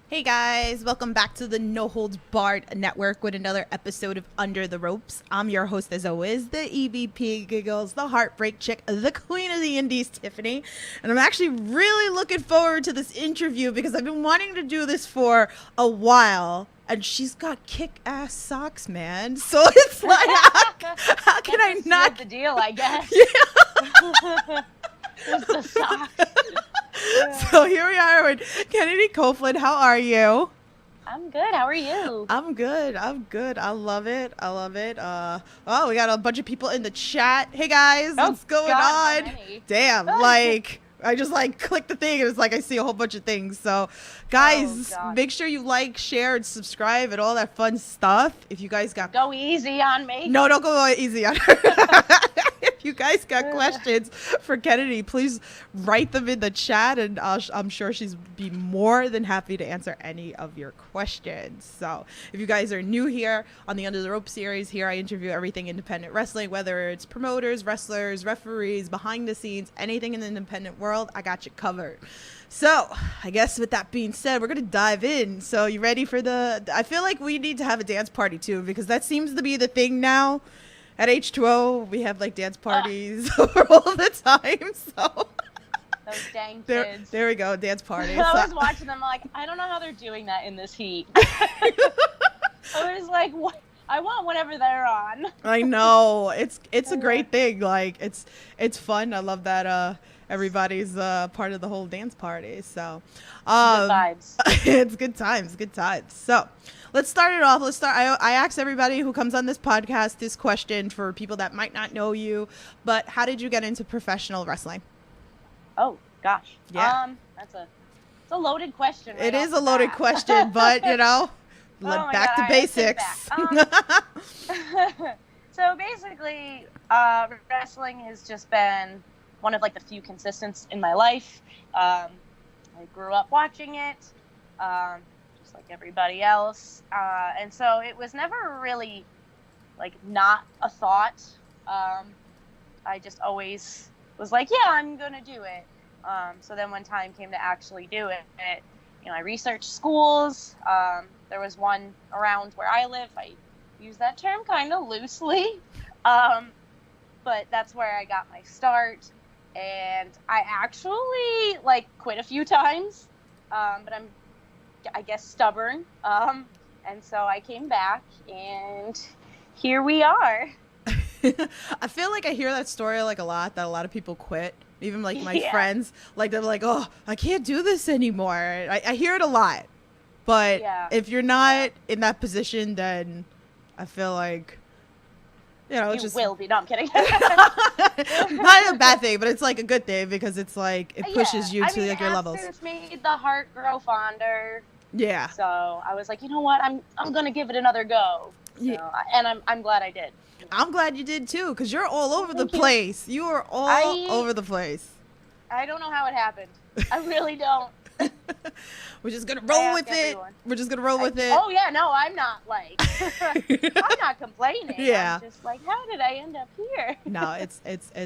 Hey guys, welcome back to the No Holds Barred Network with another episode of Under the Ropes. I'm your host as always, the EVP Giggles, the Heartbreak Chick, the Queen of the Indies, Tiffany. And I'm actually really looking forward to this interview because I've been wanting to do this for a while. And she's got kick-ass socks, man. So it's like, how can I not? The deal, I guess. Yeah. It's the socks. So here we are with Kennedi Copeland. How are you? I'm good. How are you? I'm good. I love it. Oh, we got a bunch of people in the chat. Hey guys, what's going God, on? Damn, like I just clicked the thing and it's like I see a whole bunch of things. So guys, make sure you like, share, and subscribe and all that fun stuff. If you guys got go easy on me. No, don't go easy on her. If you guys got questions for Kennedi, please write them in the chat, and I'm sure she's be more than happy to answer any of your questions. So if you guys are new here on the Under the Rope series, here I interview everything independent wrestling, whether it's promoters, wrestlers, referees, behind the scenes, anything in the independent world, I got you covered. So I guess with that being said, we're going to dive in. So you ready for I feel like we need to have a dance party too, because that seems to be the thing now. At H2O, we have dance parties all the time. So those dang kids. There we go, dance parties. I was watching them like, I don't know how they're doing that in this heat. I was like, what? I want whatever they're on. I know. It's a great thing. It's fun. I love that everybody's part of the whole dance party. So good vibes. It's good times. So let's start it off. I ask everybody who comes on this podcast this question for people that might not know you, but how did you get into professional wrestling? Oh gosh. Yeah. It's a loaded question. It is a loaded question, but back to basics. So basically, wrestling has just been one of the few consistents in my life. I grew up watching it, just like everybody else, and so it was never really not a thought. I just always was like, yeah, I'm gonna do it. So then when time came to actually do it, I researched schools. There was one around where I live. I use that term kind of loosely, but that's where I got my start. And I actually quit a few times, but I'm, I guess, stubborn. And so I came back, and here we are. I feel like I hear that story a lot, that a lot of people quit. Even my friends, they're like, oh, I can't do this anymore. I hear it a lot. But if you're not in that position, then I feel like, you just will be. No, I'm kidding. Not a bad thing, but it's a good thing because it's it pushes you to your levels. It's made the heart grow fonder. Yeah. So I was like, you know what? I'm gonna give it another go. So, yeah. And I'm glad I did. I'm glad you did too, because you're all over the place. You are all over the place. I don't know how it happened. I really don't. We're just gonna roll with it. We're just gonna roll with it. Oh yeah, no, I'm not I'm not complaining. Yeah. I'm just how did I end up here? No, it's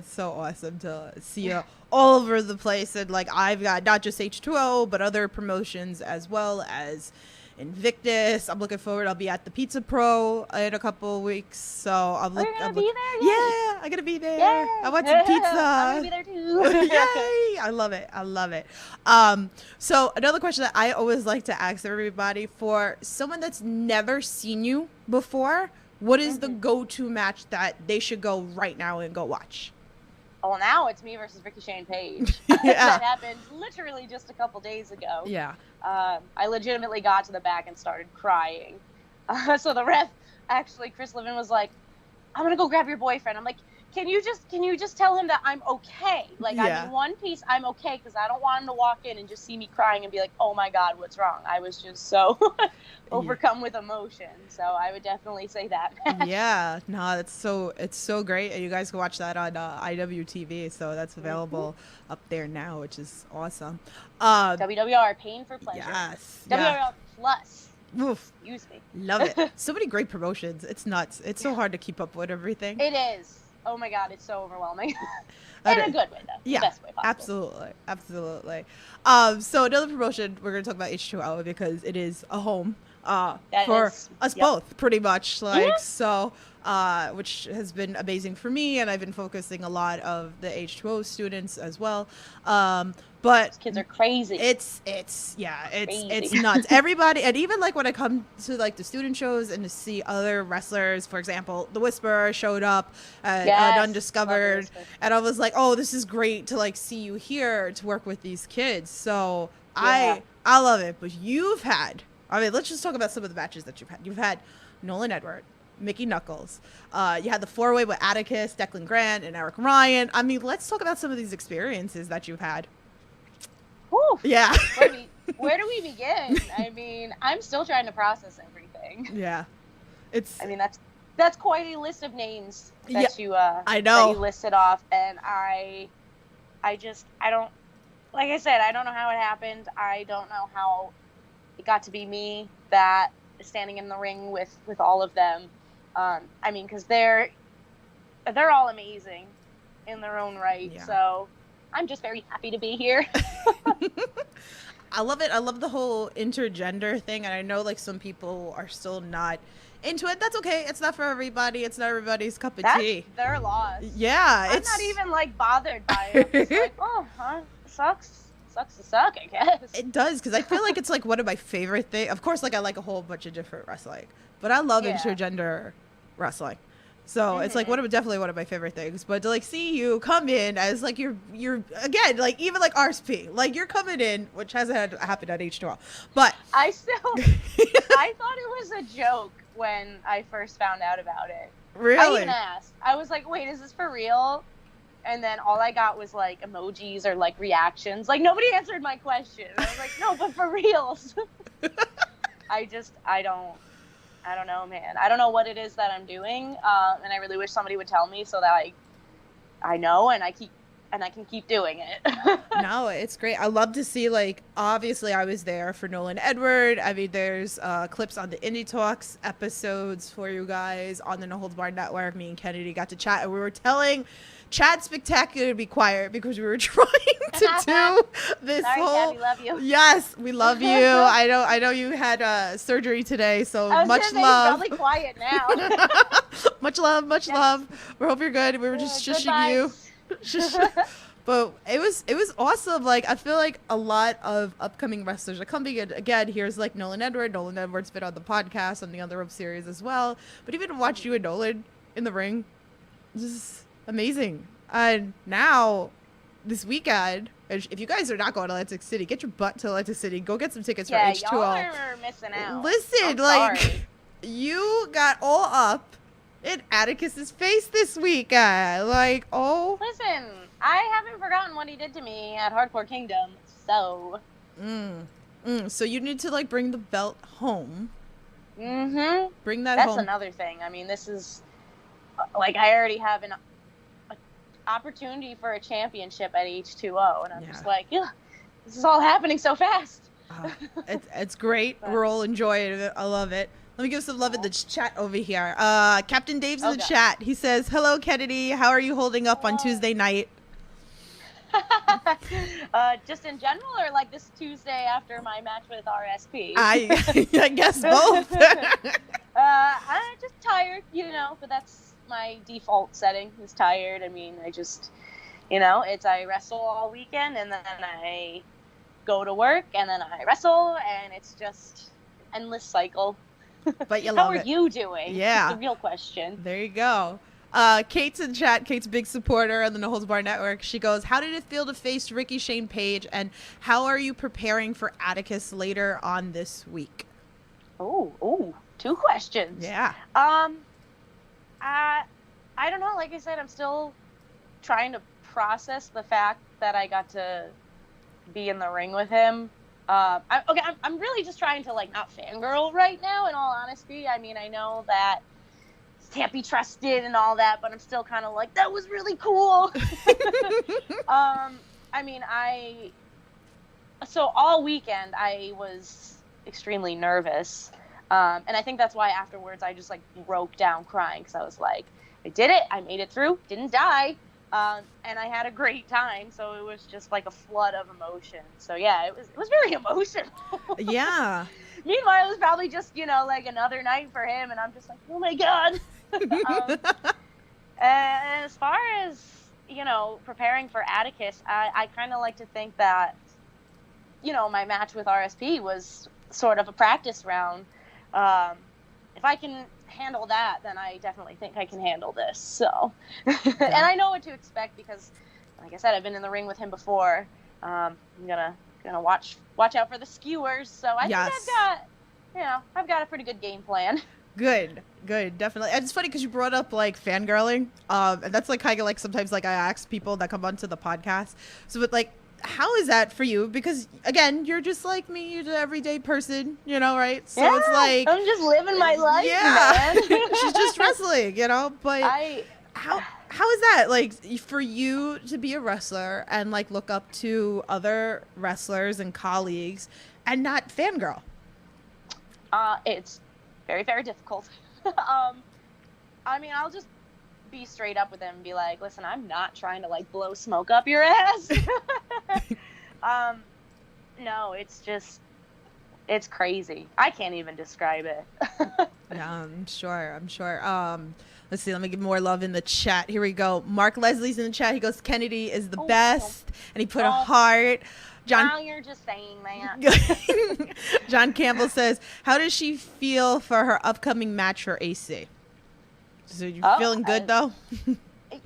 so awesome to see you all over the place, and I've got not just H2O but other promotions as well as Invictus. I'm looking forward. I'll be at the Pizza Pro in a couple of weeks, so I'm be there? Yeah, I'm gonna be there. Yay. I want some pizza. I'm gonna be there too. Yay! I love it. So another question that I always like to ask everybody, for someone that's never seen you before, what is the go-to match that they should go right now and go watch? Well, now it's me versus Ricochet and Paige. Yeah. That happened literally just a couple days ago. Yeah. I legitimately got to the back and started crying. So the ref, actually, Chris Levin was like, I'm going to go grab your boyfriend. I'm like, can you just tell him that I'm okay? I'm in one piece, I'm okay, because I don't want him to walk in and just see me crying and be like, oh my God, what's wrong? I was just so overcome with emotion. So I would definitely say that. Yeah, no, it's so great. And you guys can watch that on IWTV, so that's available up there now, which is awesome. WWR, Pain for Pleasure. Yes. WWR Plus. Oof. Use me. Love it. So many great promotions. It's nuts. It's so hard to keep up with everything. It is. Oh my God, it's so overwhelming. That In a is- good way, though. Yeah, The best way possible. absolutely. So another promotion, we're gonna talk about H2O because it is a home That for is- us yep. both, pretty much. Like Mhm. so, which has been amazing for me, and I've been focusing a lot of the H2O students as well. But These kids are crazy. it's Crazy. nuts. Everybody, and even like when I come to like the student shows and to see other wrestlers, for example, the Whisperer showed up at Yes, Undiscovered, love the Whisperer. and I was like, oh, this is great to like see you here to work with these kids. So Yeah. I love it. But you've had, I mean, let's just talk about some of the matches that you've had. You've had Nolan Edward, Mickey Knuckles. You had the 4-way with Atticus, Declan Grant, and Eric Ryan. I mean, let's talk about some of these experiences that you've had. Whew. Yeah. Where do we begin? I mean, I'm still trying to process everything. Yeah. It's I mean, that's quite a list of names that you I know. that you listed off, and I don't, like I said, I don't know how it happened. I don't know how it got to be me that is standing in the ring with all of them. I mean, because they're all amazing in their own right. Yeah. So I'm just very happy to be here. I love it. I love the whole intergender thing, and I know like some people are still not into it. That's okay. It's not for everybody. It's not everybody's cup of tea. Their loss. Yeah, I'm it's not even like bothered by it. I'm just like, oh, huh, sucks to suck, I guess. It does, because I feel like it's like one of my favorite things. Of course, like I like a whole bunch of different wrestling, but I love Yeah. intergender wrestling. So it's like definitely one of my favorite things. But to like see you come in as like you're again like even like RSP, like you're coming in, which hasn't happened at H2O, but I thought it was a joke when I first found out about it. I really, even asked. I was like, wait, is this for real? And then all I got was like emojis or like reactions. Like nobody answered my question. I was like, no, but for reals. I don't know, man. I don't know what it is that I'm doing, and I really wish somebody would tell me so that I know and I can keep doing it. No, it's great. I love to see, like, obviously I was there for Nolan Edward. I mean, there's clips on the Indie Talks episodes for you guys on the No Holds Barred Network. Me and Kennedy got to chat, and we were telling Chad Spectacular to be quiet because we were trying to do this Sorry, whole. Chad, we love you. Yes, we love you. I know you had surgery today, so I was much gonna say, love. He's probably quiet now. Much love, much Yes. love. We hope you're good. We were just shushing Goodbye. you. But it was awesome. Like I feel like a lot of upcoming wrestlers are coming in. Again, here's like Nolan Edward. Nolan Edward's been on the podcast on the Under Rope series as well. But even to watch you and Nolan in the ring, just amazing. And now this weekend, if you guys are not going to Atlantic City, get your butt to Atlantic City. Go get some tickets for H2O. Y'all are missing out. Listen, I'm like sorry. you got all up in Atticus's face this weekend. Like, oh. Listen, I haven't forgotten what he did to me at Hardcore Kingdom, so. So you need to like bring the belt home. Mm-hmm. Bring that That's home. another thing. I mean, this is like I already have an opportunity for a championship at H2O, and I'm just like, yeah, this is all happening so fast. It's great. We're all enjoying it. I love it. Let me give some love in the chat over here. Captain Dave's in the chat. He says, "Hello, Kennedy. How are you holding up on Tuesday night?" Just in general, or like this Tuesday after my match with RSP? I guess both. I'm just tired, but that's my default setting is tired. I mean, I just, I wrestle all weekend and then I go to work and then I wrestle and it's just an endless cycle. But you How love are it. you doing? Yeah. That's the real question. There you go. Kate's in chat. Kate's a big supporter on the No Holds Barred Network. She goes, "How did it feel to face Ricky Shane Page, and how are you preparing for Atticus later on this week?" Oh, 2 questions. Yeah. I don't know. Like I said, I'm still trying to process the fact that I got to be in the ring with him. I'm really just trying to like not fangirl right now. In all honesty, I mean, I know that can't be trusted and all that, but I'm still kind of like, that was really cool. I mean, so all weekend I was extremely nervous. And I think that's why afterwards I just like broke down crying. Cause I was like, I did it. I made it through. Didn't die. And I had a great time. So it was just like a flood of emotion. So yeah, it was very emotional. Yeah. Meanwhile, it was probably just, like another night for him. And I'm just like, oh my God. And as far as, preparing for Atticus, I kind of like to think that, my match with RSP was sort of a practice round. If I can handle that, then I definitely think I can handle this. So, and I know what to expect because, like I said, I've been in the ring with him before. I'm gonna watch out for the skewers. So I think I've got a pretty good game plan. Good, definitely. And it's funny because you brought up like fangirling, and that's like kind of like sometimes like I ask people that come onto the podcast. So, but like, how is that for you? Because again, you're just like me, you're an everyday person, right? So it's like I'm just living my life, man. She's just wrestling, But how is that like for you to be a wrestler and like look up to other wrestlers and colleagues and not fangirl? It's very, very difficult. I'll just be straight up with him and be like, listen, I'm not trying to like blow smoke up your ass. No, it's crazy. I can't even describe it. Yeah, I'm sure. Let's see, let me give more love in the chat. Here we go. Mark Leslie's in the chat. He goes, Kennedy is the best. And he put a heart. John, now you're just saying that. John Campbell says, how does she feel for her upcoming match for AC? So you feeling good though?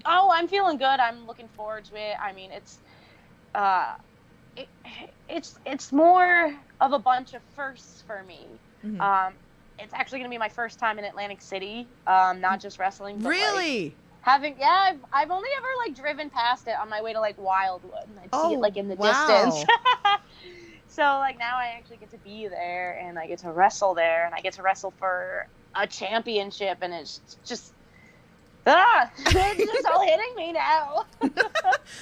I'm feeling good. I'm looking forward to it. I mean, it's more of a bunch of firsts for me. Mm-hmm. It's actually going to be my first time in Atlantic City, not just wrestling. But really? I've only ever like driven past it on my way to like Wildwood, and I'd see it like in the distance. So like now I actually get to be there, and I get to wrestle there, and I get to wrestle for a championship, and it's just it's just all hitting me now.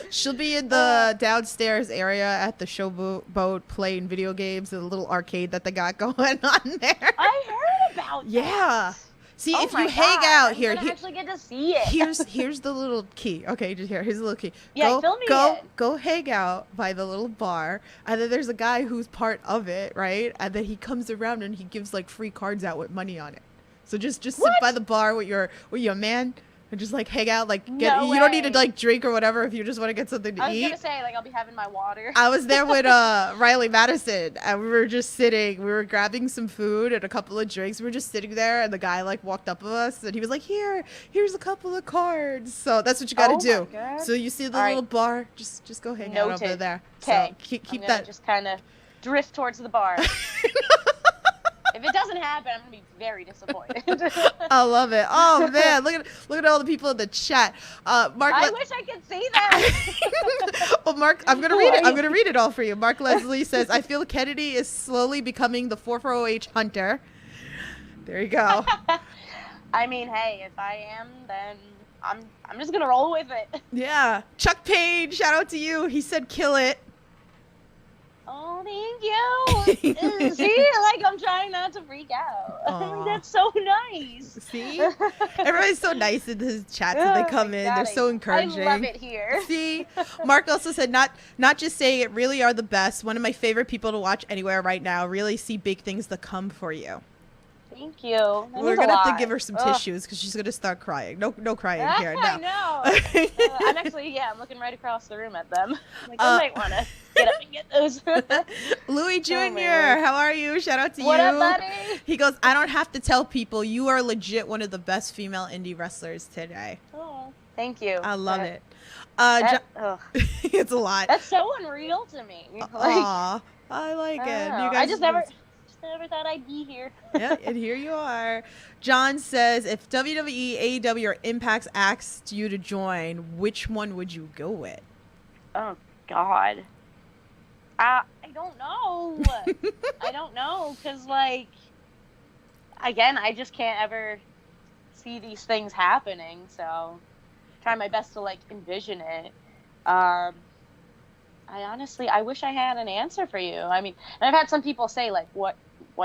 She'll be in the downstairs area at the showboat playing video games in a little arcade that they got going on there. I heard about that. Yeah. See, if you hang out here, I actually get to see it. Here's the little key. Okay, just here's the little key. Yeah, fill me in. Go hang out by the little bar, and then there's a guy who's part of it, right? And then he comes around and he gives like free cards out with money on it. So just sit by the bar with your man. And just like hang out, like you don't need to like drink or whatever if you just want to get something to eat. I was gonna say like I'll be having my water. I was there with Riley Madison, and we were just sitting. We were grabbing some food and a couple of drinks. We were just sitting there, and the guy like walked up to us, and he was like, "Here's a couple of cards." So that's what you got to do. So you see the little bar, just go hang out over there. Okay, so keep that. Just kind of drift towards the bar. If it doesn't happen, I'm gonna be very disappointed. I love it. Oh man, look at all the people in the chat. Mark, I wish I could see that. Well, Mark, I'm gonna read it. I'm gonna read it all for you. Mark Leslie says, "I feel Kennedy is slowly becoming the 440H hunter." There you go. I mean, hey, if I am, then I'm just gonna roll with it. Yeah. Chuck Payne, shout out to you. He said, "Kill it." Oh, thank you. See, like I'm trying not to freak out. That's so nice. See, everybody's so nice in his chats when they come in. They're so encouraging. I love it here. See, Mark also said, not just saying it, really are the best. One of my favorite people to watch anywhere right now. Really see big things to come for you. Thank you. We're gonna have to give her some tissues because she's gonna start crying. No crying here. No. I know. I'm actually, I'm looking right across the room at them. Like, I might want to get up and get those. Louis Jr., how are you? Shout out to you. What up, buddy? He goes, I don't have to tell people, you are legit one of the best female indie wrestlers today. Oh, thank you. I love it. It's a lot. That's so unreal to me. Aw, I like it. You guys I just never thought I'd be here. Yeah, and here you are. John says, if WWE, AEW, or Impact asked you to join, which one would you go with? Oh, God. I don't know. I don't know, because, like, again, I just can't ever see these things happening, so try my best to, like, envision it. I wish I had an answer for you. I mean, and I've had some people say, like, what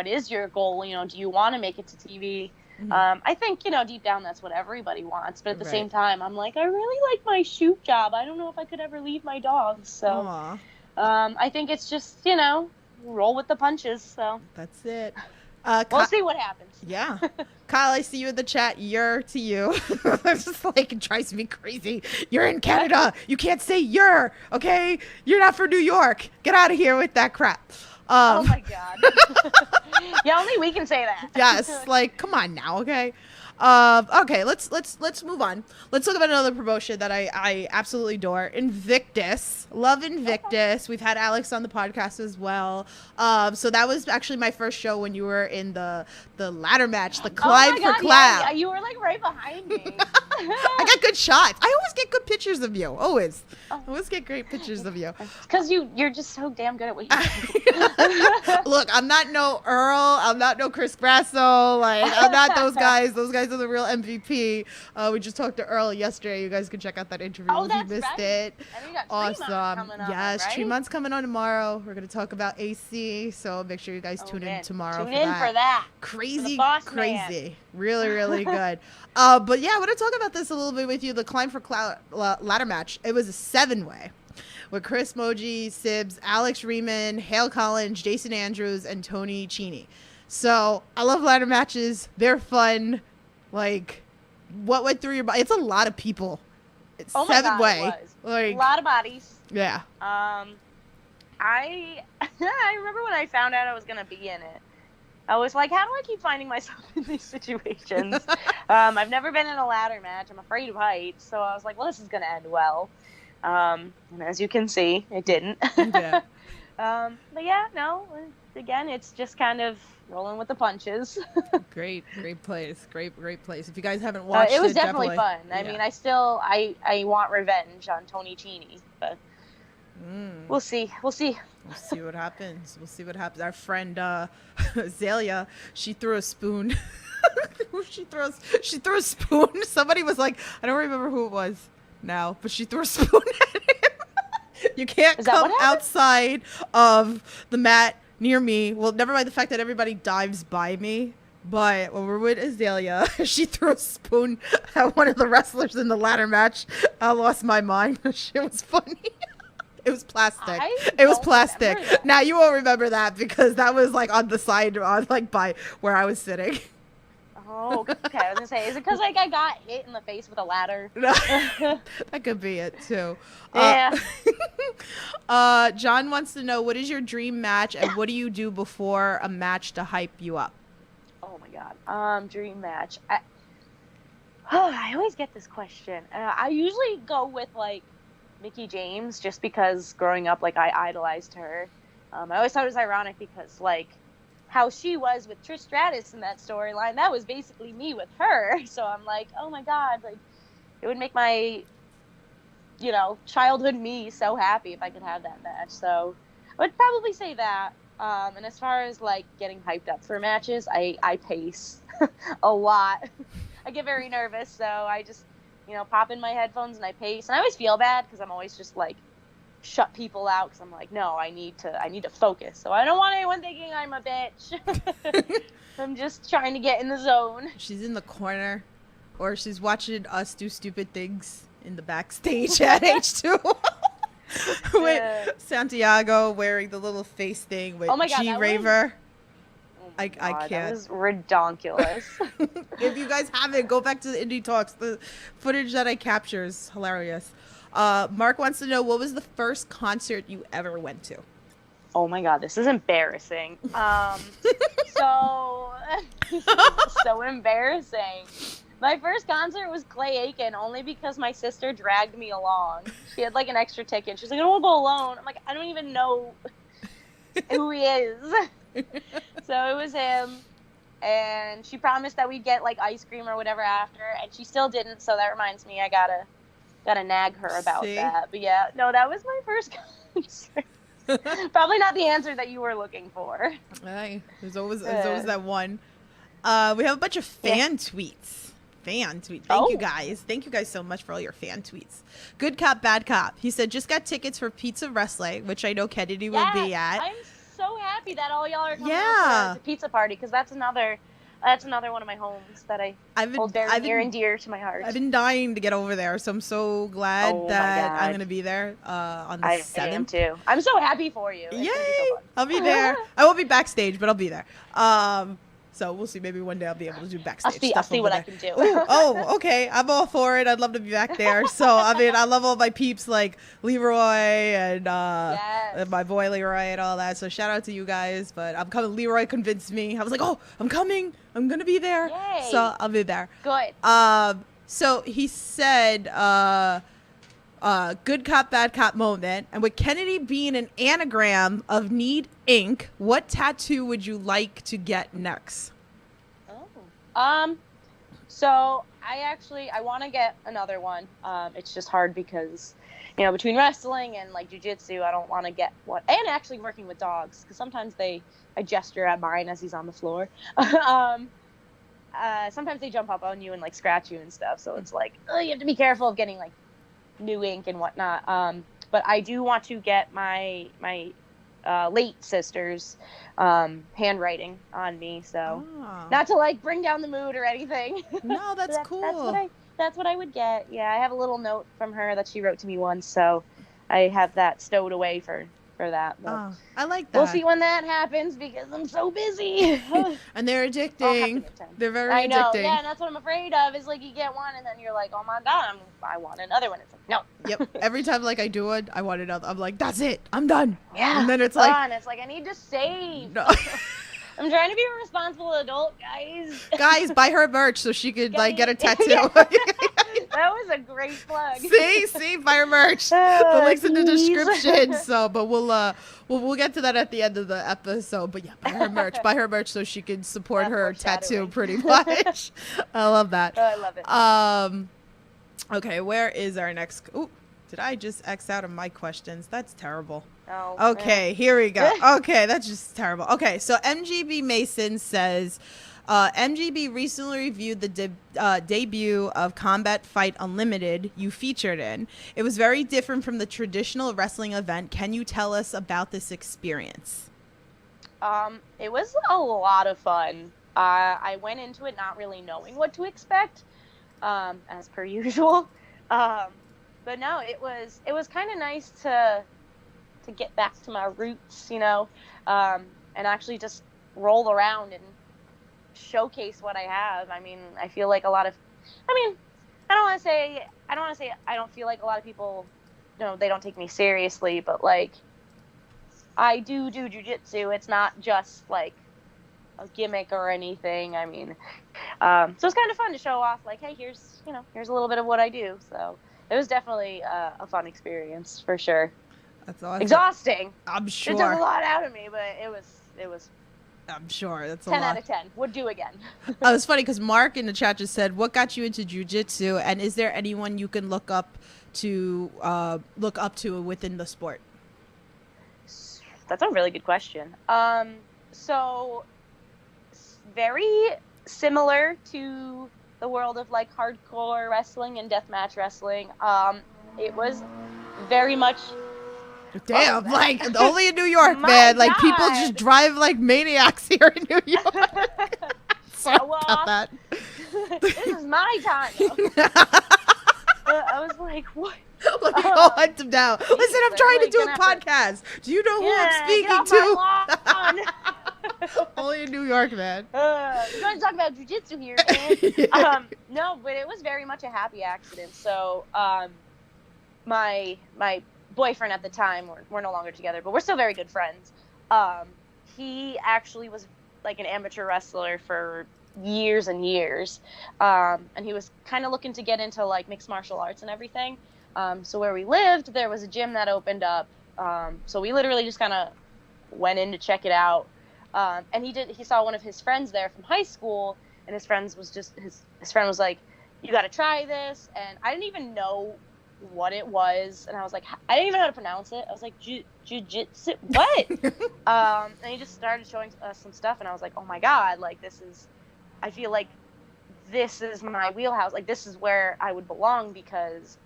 is your goal? You know, do you want to make it to TV? I think, deep down that's what everybody wants. But at the same time, I'm like, I really like my shoot job. I don't know if I could ever leave my dogs. So I think it's just, roll with the punches. So that's it. We'll see what happens. Yeah. Kyle, I see you in the chat. You're to you. It's just like, it drives me crazy. You're in Canada. You can't say you're, okay? You're not from New York. Get out of here with that crap. Oh my God. Yeah, only we can say that. Yes. Like, come on now, okay? Okay, let's move on. Let's talk about another promotion that I absolutely adore. Invictus. Love Invictus. Okay. We've had Alex on the podcast as well. So that was actually my first show when you were in the ladder match, the climb for clap. Yeah, you were like right behind me. I got good shots. I always get good pictures of you. Always. I always get great pictures of you. Because you're just so damn good at what you do. Look, I'm not no Earl. I'm not no Chris Grasso. Like, I'm not those guys. Those guys are the real MVP. We just talked to Earl yesterday. You guys can check out that interview if you missed it. And you got awesome. Yes, right? Tremont's coming on tomorrow. We're going to talk about AC. So make sure you guys tune in tomorrow for that. Crazy. Man. Really, really good. But yeah, I want to talk about this a little bit with you. The climb for ladder match. It was a 7-way with Chris Moji, Sibbs, Alex Riemann, Hale Collins, Jason Andrews, and Tony Cheney. So I love ladder matches. They're fun. Like, what went through your body? It's a lot of people. It's 7-way. It was. Like, a lot of bodies. Yeah. I remember when I found out I was gonna be in it. I was like, how do I keep finding myself in these situations? I've never been in a ladder match. I'm afraid of heights. So I was like, well, this is going to end well. And as you can see, it didn't. Yeah. But yeah, no, again, it's just kind of rolling with the punches. Great place. Great place. If you guys haven't watched it was definitely fun. I mean, I want revenge on Tony Cheney, but we'll see. We'll see what happens. Our friend Azalea, she threw a spoon. she threw a spoon. Somebody was like, I don't remember who it was now, but she threw a spoon at him. You can't come outside of the mat near me. Well, never mind the fact that everybody dives by me. But when we're with Azalea, she threw a spoon at one of the wrestlers in the ladder match. I lost my mind. It was funny. It was plastic. It was plastic. Now you won't remember that because that was like on the side, like by where I was sitting. Oh, okay. I was gonna say, is it because like I got hit in the face with a ladder? That could be it too. Yeah. John wants to know, what is your dream match and what do you do before a match to hype you up? Oh my God. Dream match. I always get this question. I usually go with like Mickie James, just because growing up, like, I idolized her. I always thought it was ironic because, like, how she was with Trish Stratus in that storyline, that was basically me with her. So I'm like, oh my God, like, it would make my, childhood me so happy if I could have that match. So I would probably say that. And as far as, like, getting hyped up for matches, I pace a lot. I get very nervous, so I just pop in my headphones and I pace. And I always feel bad because I'm always just like shut people out because I'm like, no, I need to focus. So I don't want anyone thinking I'm a bitch. I'm just trying to get in the zone. She's in the corner, or she's watching us do stupid things in the backstage at H2. With Santiago wearing the little face thing with G-Raver. I can't. That was redonkulous. If you guys haven't, go back to the Indie Talks. The footage that I capture is hilarious. Mark wants to know, what was the first concert you ever went to? Oh my God, this is embarrassing. So embarrassing. My first concert was Clay Aiken, only because my sister dragged me along. She had like an extra ticket. She's like, I don't want to go alone. I'm like, I don't even know who he is. So it was him, and she promised that we'd get like ice cream or whatever after, and she still didn't. So that reminds me, I gotta nag her about that. But yeah, no, that was my first concert. Probably not the answer that you were looking for. Hey, there's always that one. We have a bunch of fan tweets. Thank you guys. Thank you guys so much for all your fan tweets. Good cop, bad cop. He said, just got tickets for Pizza Wrestling, which I know Kennedy will be at. I'm so happy that all y'all are coming out to the pizza party, because that's another That's another one of my homes that I hold very near and dear to my heart. I've been dying to get over there, so I'm so glad that I'm going to be there on the 7th. I am too. I'm so happy for you. Yay! So I'll be there. I won't be backstage, but I'll be there. So we'll see. Maybe one day I'll be able to do backstage I'll stuff. see what I can do. Oh, okay. I'm all for it. I'd love to be back there. So, I mean, I love all my peeps like Leroy and my boy Leroy and all that. So shout out to you guys. But I'm coming. Leroy convinced me. I was like, oh, I'm coming. I'm going to be there. Yay. So I'll be there. Good. So he said, good cop, bad cop moment. And with Kennedy being an anagram of Need Inc., what tattoo would you like to get next? So I want to get another one. It's just hard because, between wrestling and like jiu-jitsu, I don't want to get one. And actually working with dogs, because sometimes I gesture at mine as he's on the floor. Sometimes they jump up on you and like scratch you and stuff. So it's like, you have to be careful of getting like new ink and whatnot. But I do want to get my late sister's handwriting on me, so not to like bring down the mood or anything. No, that's cool. That's what I would get. Yeah, I have a little note from her that she wrote to me once, so I have that stowed away for that. I like that. We'll see when that happens because I'm so busy. And they're addicting. They're very I know. addicting. Yeah, and that's what I'm afraid of. Is like you get one and then you're like, oh my god, I want another one. It's like no. Yep. Every time like I do it, I want another. I'm like, that's it. I'm done. Yeah. And then it's like, and it's like I need to save. No. I'm trying to be a responsible adult, guys. Guys, buy her merch so she could like get a tattoo. That was a great plug. See, buy her merch. The link's in the description. So, but we'll get to that at the end of the episode. But yeah, buy her merch so she can support her tattoo pretty much. I love that. Oh, I love it. Okay, where is our next? Ooh, did I just X out of my questions? That's terrible. Oh, okay, here we go. Okay, that's just terrible. Okay, so MGB Mason says, MGB recently reviewed the debut of Combat Fight Unlimited you featured in. It was very different from the traditional wrestling event. Can you tell us about this experience? It was a lot of fun. I went into it not really knowing what to expect, as per usual. But no, it was kind of nice to get back to my roots, and actually just roll around and showcase what I have. I mean, I feel like I don't want to say I don't feel like a lot of people, they don't take me seriously, but like I do jiu-jitsu. It's not just like a gimmick or anything. I mean, so it's kind of fun to show off like, hey, here's a little bit of what I do. So it was definitely a fun experience for sure. That's awesome. Exhausting. I'm sure. It took a lot out of me, but it was. I'm sure that's a 10 lot. out of 10. Would do again. Oh, it's funny because Mark in the chat just said, "What got you into jiu-jitsu? And is there anyone you can look up to within the sport?" That's a really good question. So very similar to the world of like hardcore wrestling and deathmatch wrestling. It was very much. Damn, like only in New York, man. Like people just drive like maniacs here in New York. Sorry about that. This is my time. I was like, what? Let me go hunt him down. Listen, I'm trying to do a podcast. Do you know who I'm speaking to? Only in New York, man. You're going to talk about jiu-jitsu here, man. No, but it was very much a happy accident. So, my boyfriend at the time, we're no longer together, but we're still very good friends. He actually was like an amateur wrestler for years and years, and he was kind of looking to get into like mixed martial arts and everything. So where we lived, there was a gym that opened up, so we literally just kind of went in to check it out, and he saw one of his friends there from high school, and his friend was like, you got to try this, and I didn't even know what it was, and I was like, I didn't even know how to pronounce it. I was like, jiu-jitsu, what? And he just started showing us some stuff, and I was like, oh my god, like I feel like this is my wheelhouse, like this is where I would belong, because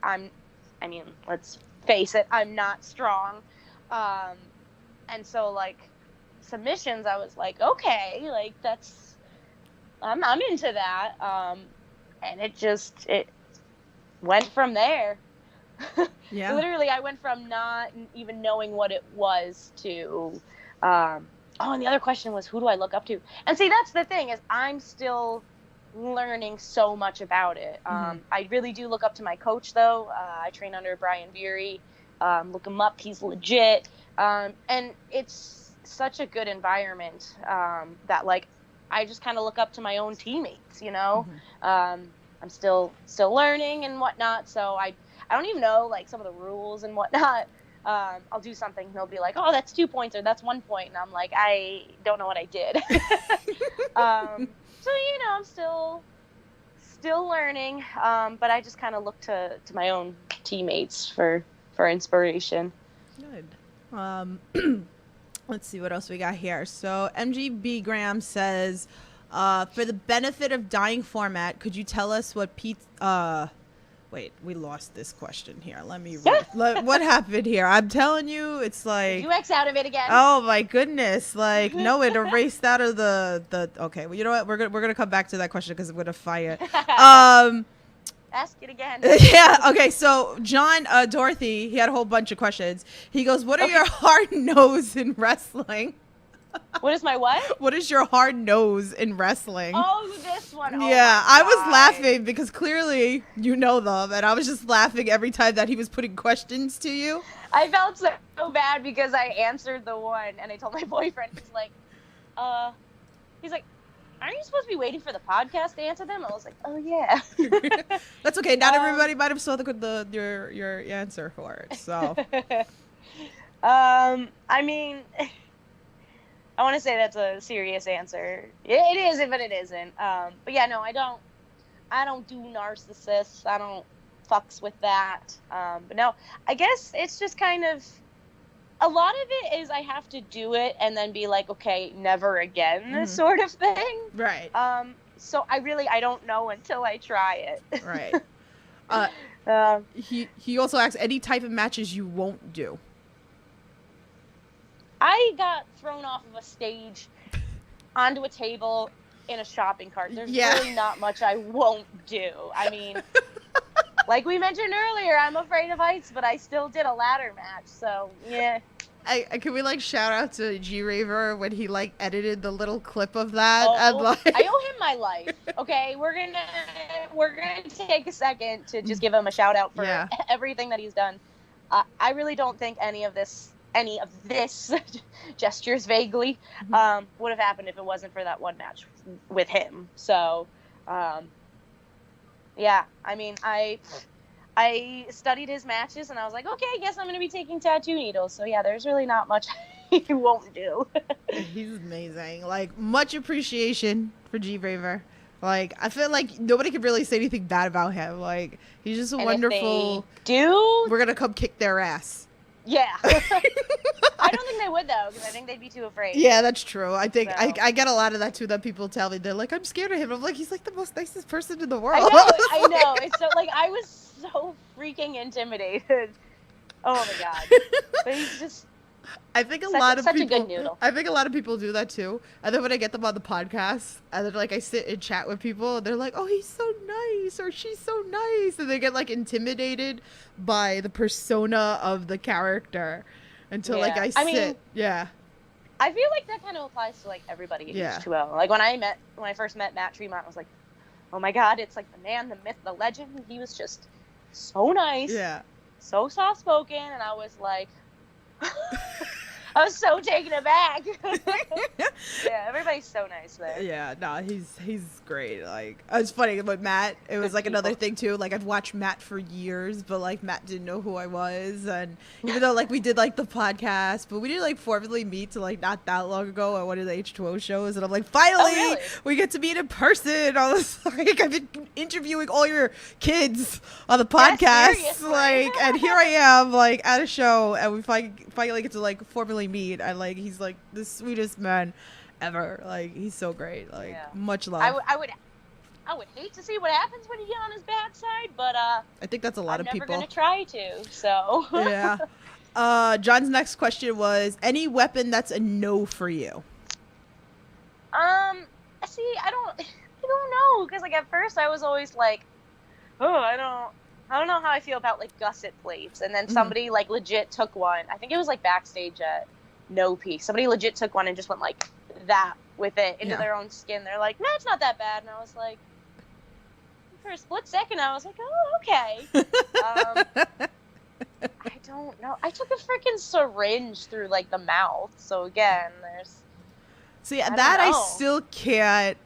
let's face it, I'm not strong, and so like submissions, I was like, okay, like I'm into that. And it went from there. Yeah. Literally, I went from not even knowing what it was to, and the other question was, who do I look up to? And see, that's the thing, is I'm still learning so much about it. I really do look up to my coach, though. I train under Brian Beery. Look him up. He's legit. And it's such a good environment that, like, I just kind of look up to my own teammates, you know? I'm still learning and whatnot, so I don't even know, like, some of the rules and whatnot. I'll do something, and they'll be like, oh, that's 2 points, or that's 1 point, and I'm like, I don't know what I did. So, you know, I'm still learning, but I just kind of look to my own teammates for inspiration. Good. Let's see what else we got here. So MGB Graham says, for the benefit of dying format, could you tell us what Pete... Wait, we lost this question here. Let me read. What happened here? I'm telling you, it's like... You X out of it again. Oh, my goodness. Like, no, it erased out of the... Okay, well, you know what? We're gonna come back to that question because I'm going to fight it. Ask it again. Yeah, okay, so John Dorothy, he had a whole bunch of questions. He goes, what are your hard no's in wrestling? What is my what? What is your hard nose in wrestling? Oh, this one. Oh, yeah, I was laughing because clearly you know them, and I was just laughing every time that he was putting questions to you. I felt so bad because I answered the one, and I told my boyfriend, he's like, aren't you supposed to be waiting for the podcast to answer them? I was like, oh, yeah. That's okay. Not everybody might have saw your answer for it, so. I mean... I want to say that's a serious answer. It is, but it isn't. But yeah, no, I don't do narcissists. I don't fucks with that. But no, I guess it's just kind of, a lot of it is I have to do it and then be like, okay, never again, sort of thing. Right. So I don't know until I try it. Right. He also asks, any type of matches you won't do. I got thrown off of a stage onto a table in a shopping cart. There's really not much I won't do. I mean, like we mentioned earlier, I'm afraid of heights, but I still did a ladder match. So, yeah. Can we, like, shout out to G-Raver when he, like, edited the little clip of that? Oh, and, like... I owe him my life. Okay, we're gonna take a second to just give him a shout out for everything that he's done. I really don't think any of this gestures vaguely would have happened if it wasn't for that one match with him. So yeah, I mean, I studied his matches and I was like, okay, I guess I'm gonna be taking tattoo needles. So yeah, there's really not much he won't do. He's amazing. Like, much appreciation for G-Braver. Like, I feel like nobody could really say anything bad about him. Like, he's just a wonderful... If they do, we're gonna come kick their ass. Yeah. I don't think they would, though, because I think they'd be too afraid. Yeah, that's true. I think I get a lot of that, too, that people tell me. They're like, I'm scared of him. I'm like, he's like the most nicest person in the world. I know. It's so, like, I was so freaking intimidated. Oh, my God. But he's just... I think a lot of people. A good noodle. I think a lot of people do that too. And then when I get them on the podcast, and then like I sit and chat with people, and they're like, "Oh, he's so nice," or "She's so nice," and they get like intimidated by the persona of the character until like I sit. I mean, I feel like that kind of applies to like everybody at H2O. Like when I first met Matt Tremont, I was like, "Oh my God, it's like the man, the myth, the legend." He was just so nice, so soft spoken, and I was like. I was so taken aback. Yeah, everybody's so nice there. Yeah, no, he's great. Like, it's funny with Matt. It was like another thing too. Like, I've watched Matt for years, but like Matt didn't know who I was, and even though like we did like the podcast, but we didn't like formally meet till like not that long ago at one of the H2O shows, and I'm like, finally, we get to meet in person. I was like, I've been interviewing all your kids on the podcast, like, and here I am like at a show, and we finally get to like formally meet, and like he's like the sweetest man ever. Like, he's so great. Like, much love. I would hate to see what happens when you get on his bad side, but I think that's a lot of people. I'm never gonna try to. So yeah. John's next question was, any weapon that's a no for you? See, know, because like at first I was always like, oh, I don't know how I feel about like gusset plates. And then somebody like legit took one. I think it was like backstage at No Peace. Somebody legit took one and just went like that with it into their own skin. They're like, no, it's not that bad. And I was like, for a split second, I was like, oh, okay. I don't know. I took a freaking syringe through like the mouth. So again, there's. See, that I still can't.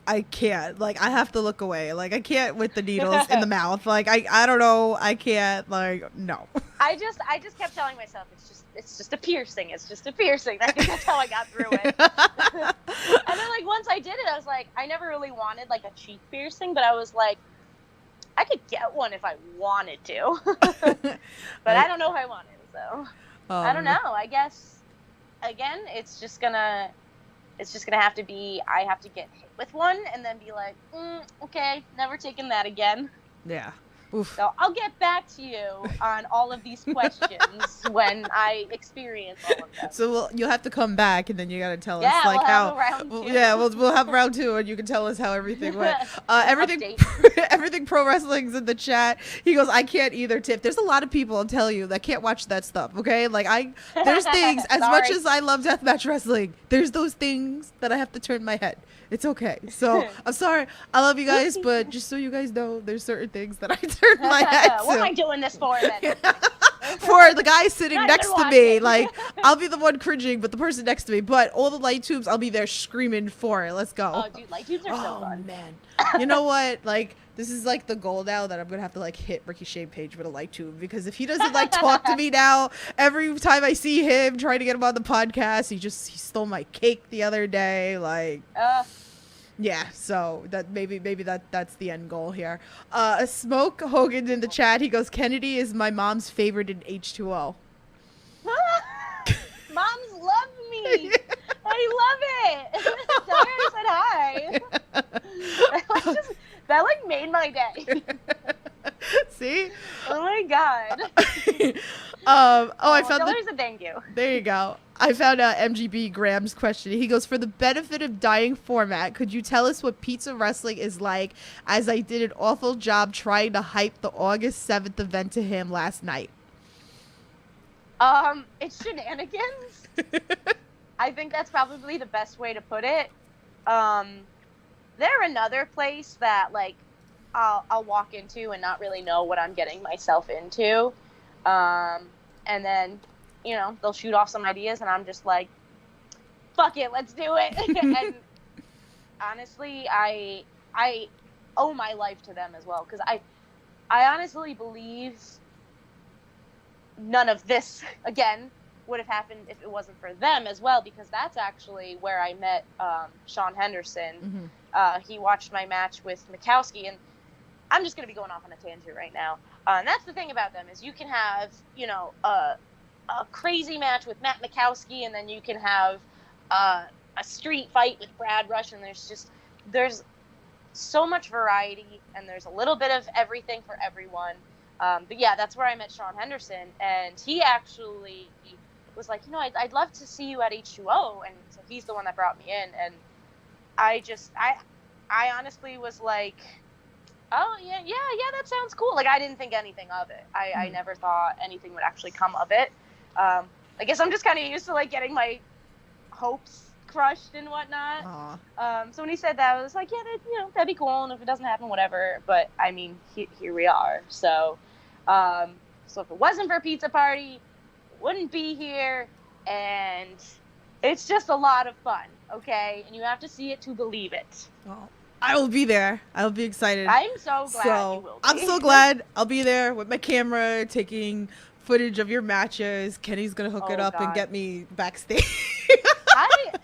I can't. Like, I have to look away. Like, I can't with the needles in the mouth. Like, I don't know. I can't. Like, no. I just kept telling myself it's just a piercing. It's just a piercing. I think that's how I got through it. And then like once I did it, I was like, I never really wanted like a cheek piercing, but I was like, I could get one if I wanted to. But I don't know if I wanted, so I don't know. I guess again, it's just gonna have to be, I have to get hit with one and then be like, okay, never taking that again. Yeah. Oof. So I'll get back to you on all of these questions when I experience all of them. So you'll have to come back and then you gotta tell us like we'll how. Have a round two. Yeah, we'll have round 2 and you can tell us how everything went. Everything pro wrestling's in the chat. He goes, I can't either, Tiff. There's a lot of people, I'll tell you, that can't watch that stuff. Okay, like there's things as much as I love deathmatch wrestling. There's those things that I have to turn my head. It's okay. So I'm sorry. I love you guys, but just so you guys know, there's certain things that I turn my head to. What am I doing this for then? For the guy sitting next to me, like I'll be the one cringing, but the person next to me. But all the light tubes, I'll be there screaming for it. Let's go. Oh, dude, light tubes are so fun. Man, you know what? Like this is like the goal now that I'm gonna have to like hit Ricky Shane Page with a light tube because if he doesn't like talk to me now, every time I see him trying to get him on the podcast, he stole my cake the other day. Like. Yeah, so that maybe that's the end goal here. Smoke Hogan in the chat. He goes, Kennedy is my mom's favorite in H2O. Moms love me. I love it. Tell her I said hi. That like made my day. See? Oh my god. I found tell her a thank you. There you go. I found out MGB Graham's question. He goes, for the benefit of dying format, could you tell us what pizza wrestling is like, as I did an awful job trying to hype the August 7th event to him last night? It's shenanigans. I think that's probably the best way to put it. They're another place that, like, I'll walk into and not really know what I'm getting myself into. And then, you know, they'll shoot off some ideas and I'm just like, fuck it, let's do it. And honestly, I owe my life to them as well. Because I honestly believe none of this, again, would have happened if it wasn't for them as well. Because that's actually where I met Sean Henderson. Mm-hmm. He watched my match with Mikowski. And I'm just going to be going off on a tangent right now. And that's the thing about them is you can have, you know, a crazy match with Matt Mikowski, and then you can have a street fight with Brad Rush, and there's so much variety, and there's a little bit of everything for everyone. But yeah, that's where I met Sean Henderson, and he actually was like, you know, I'd love to see you at H2O, and so he's the one that brought me in, and I honestly was like, oh, yeah, that sounds cool. Like, I didn't think anything of it. I never thought anything would actually come of it. I guess I'm just kind of used to, like, getting my hopes crushed and whatnot. So when he said that, I was like, yeah, that'd be cool, and if it doesn't happen, whatever. But, I mean, here we are. So if it wasn't for Pizza Party, wouldn't be here, and it's just a lot of fun, okay? And you have to see it to believe it. Oh. I will be there. I'll be excited. I'm so glad you will be. I'm so glad. I'll be there with my camera, taking footage of your matches. Kenny's going to hook it up and get me backstage.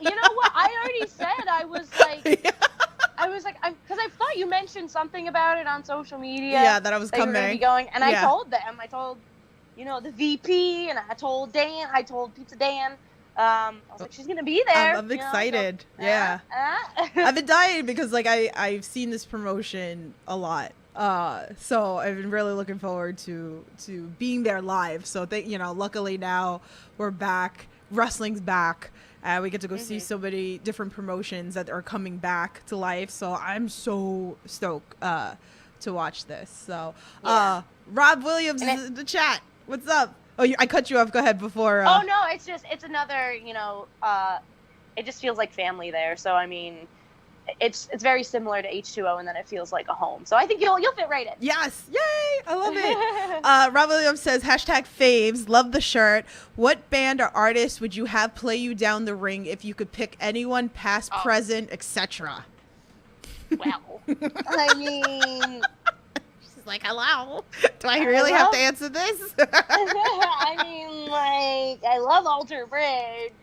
You know what? I already said I was like, because I thought you mentioned something about it on social media. Yeah, that I was coming. You were going to be going. And I told them. I told, you know, the VP, and I told Dan. I told Pizza Dan. I was like, she's gonna be there. I'm excited. Yeah. I've been dying because like I've seen this promotion a lot. So I've been really looking forward to being there live. So luckily now we're back. Wrestling's back. and we get to go see so many different promotions that are coming back to life. So I'm so stoked to watch this. So Rob Williams is in the chat. What's up? Oh, I cut you off. Go ahead before. Oh no, it's another, it just feels like family there. So I mean, it's very similar to H2O, and then it feels like a home. So I think you'll fit right in. Yes, yay! I love it. Rob Williams says #faves. Love the shirt. What band or artist would you have play you down the ring if you could pick anyone, past, present, etc.? Well, I mean, she's like, hello. Do I really have to answer this? I mean, like, I love Alter Bridge,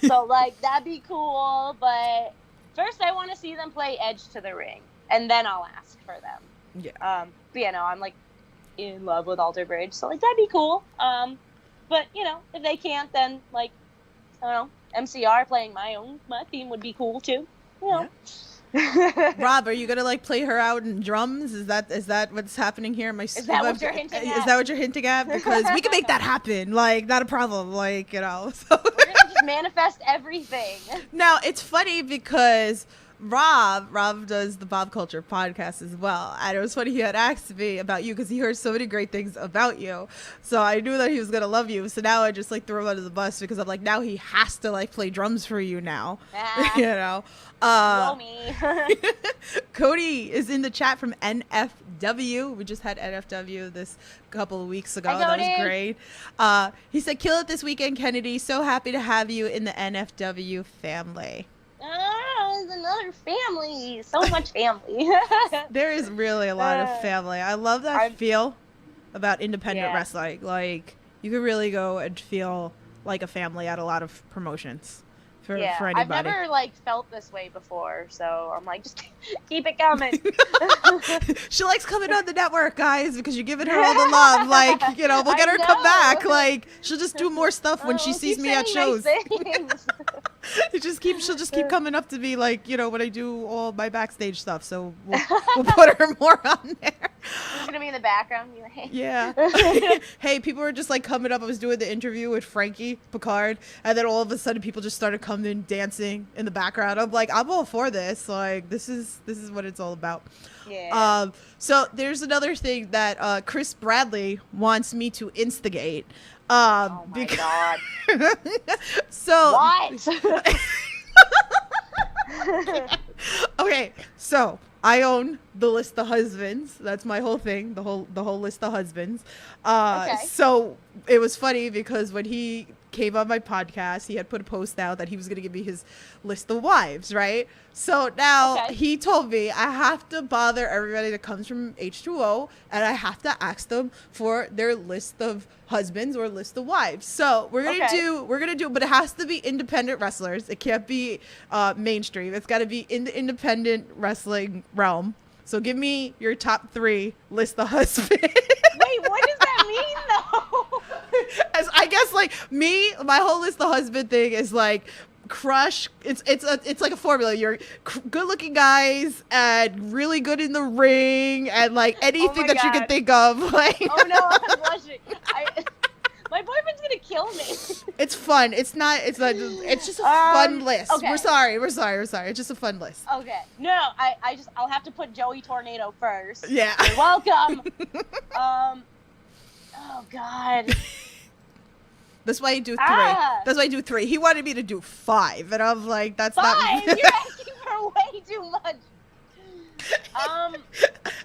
so like that'd be cool. But first, I want to see them play Edge to the Ring, and then I'll ask for them. Yeah. But yeah, no, I'm like in love with Alter Bridge, so like that'd be cool. But if they can't, then like I don't know, MCR playing my theme would be cool too. Yeah. Rob, are you gonna like play her out in drums? Is that what's happening here? Is that what you're hinting at? Is that what you're hinting at? Because we can make that happen. Like, not a problem. Like, So. We're gonna just manifest everything. Now it's funny because Rob does the Bob Culture podcast as well, and it was funny he had asked me about you because he heard so many great things about you. So I knew that he was gonna love you. So now I just like threw him under the bus because I'm like, now he has to like play drums for you now. Know me. Cody is in the chat from NFW. We just had NFW this couple of weeks ago. That was great. He said, kill it this weekend, Kennedy. So happy to have you in the NFW family. It's another family. So much family. There is really a lot of family. I love that feel about independent wrestling. Like, you could really go and feel like a family at a lot of promotions. For anybody. I've never like felt this way before, so I'm like, just keep it coming. She likes coming on the network, guys, because you're giving her all the love. Like, we'll get her to come back. Like, she'll just do more stuff when she sees me at shows. Nice she'll just keep coming up to me, like, when I do all my backstage stuff. So we'll put her more on there. She's gonna be in the background. Yeah. Hey, people were just like coming up. I was doing the interview with Frankie Picard, and then all of a sudden people just started coming dancing in the background. I'm like, I'm all for this. Like, this is what it's all about. Yeah. So there's another thing that Chris Bradley wants me to instigate. Oh my God. So what? Okay, so I own the list of husbands. That's my whole thing, the whole list of husbands. So it was funny because when he came on my podcast, he had put a post out that he was going to give me his list of wives, right? So now he told me I have to bother everybody that comes from H2O, and I have to ask them for their list of husbands or list of wives. So we're gonna do, but it has to be independent wrestlers. It can't be mainstream. It's got to be in the independent wrestling realm. So give me your top 3 list of husbands. Wait, what does that mean though? As I guess, like me, my whole list of husband thing is like crush. It's like a formula. You're good-looking guys and really good in the ring and like anything that you can think of. Like, oh no, I'm blushing. My boyfriend's gonna kill me. It's fun. It's just a fun list. Okay. We're sorry. It's just a fun list. Okay. No, I'll have to put Joey Tornado first. Yeah. You're welcome. Oh God. That's why you do 3. That's why you do 3. He wanted me to do 5, and I'm like, that's 5? not. You're asking for way too much.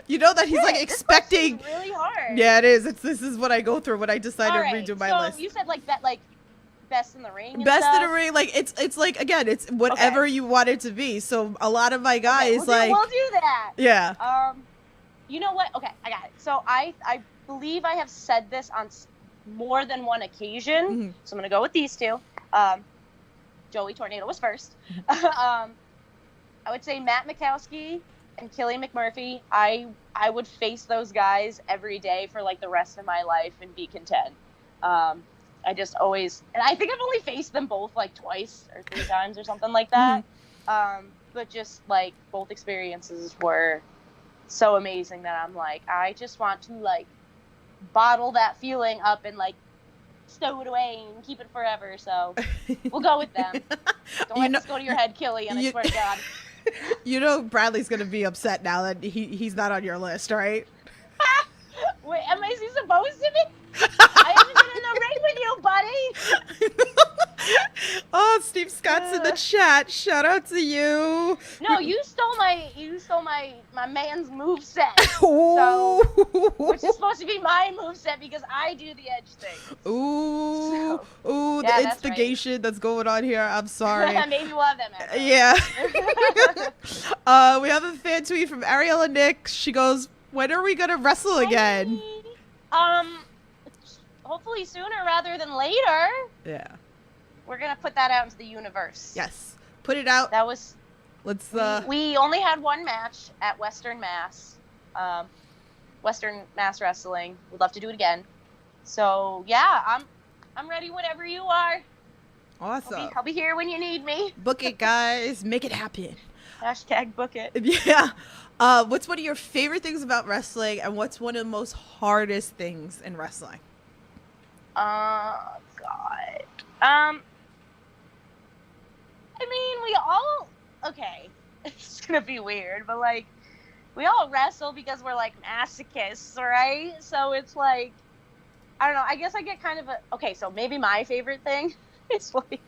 You know that he's like expecting. This really hard. Yeah, it is. This is what I go through when I decide to redo my list. So you said like that, like best in the ring. And best stuff? in the ring, like it's like again, it's whatever you want it to be. So a lot of my guys we'll do that. Yeah. You know what? Okay, I got it. So I believe I have said this on more than one occasion. So I'm gonna go with these 2. Joey Tornado was first. I would say Matt Mikowski and Killian McMurphy. I would face those guys every day for like the rest of my life and be content. I just always, and I think I've only faced them both like twice or 3 times or something like that. But just like both experiences were so amazing that I'm like, I just want to like bottle that feeling up and like stow it away and keep it forever. So we'll go with them. Don't let this go to your head, Killian. I swear to God. You know Bradley's gonna be upset now that he's not on your list, right? Wait, am I supposed to be? I haven't been in the ring with you, buddy. Oh, Steve Scott's in the chat. Shout out to you. No, you stole my man's moveset. Oh. So, which is supposed to be my moveset because I do the edge thing. Ooh, So, ooh, yeah, the instigation that's going on here. I'm sorry. Maybe we'll have that match. Yeah. We have a fan tweet from Ariella Nick. She goes, "When are we gonna wrestle again?" Hopefully sooner rather than later. Yeah. We're gonna put that out into the universe. Yes. Put it out. That was. Let's. We only had one match at Western Mass. Western Mass Wrestling. Would love to do it again. So yeah, I'm ready whenever you are. Awesome. I'll be here when you need me. Book it, guys. Make it happen. Hashtag book it. Yeah. What's one of your favorite things about wrestling, and what's one of the most hardest things in wrestling? God. I mean, okay, it's gonna be weird, but like, we all wrestle because we're like masochists, right? So it's like, I don't know, I guess I get kind of okay, so maybe my favorite thing is like,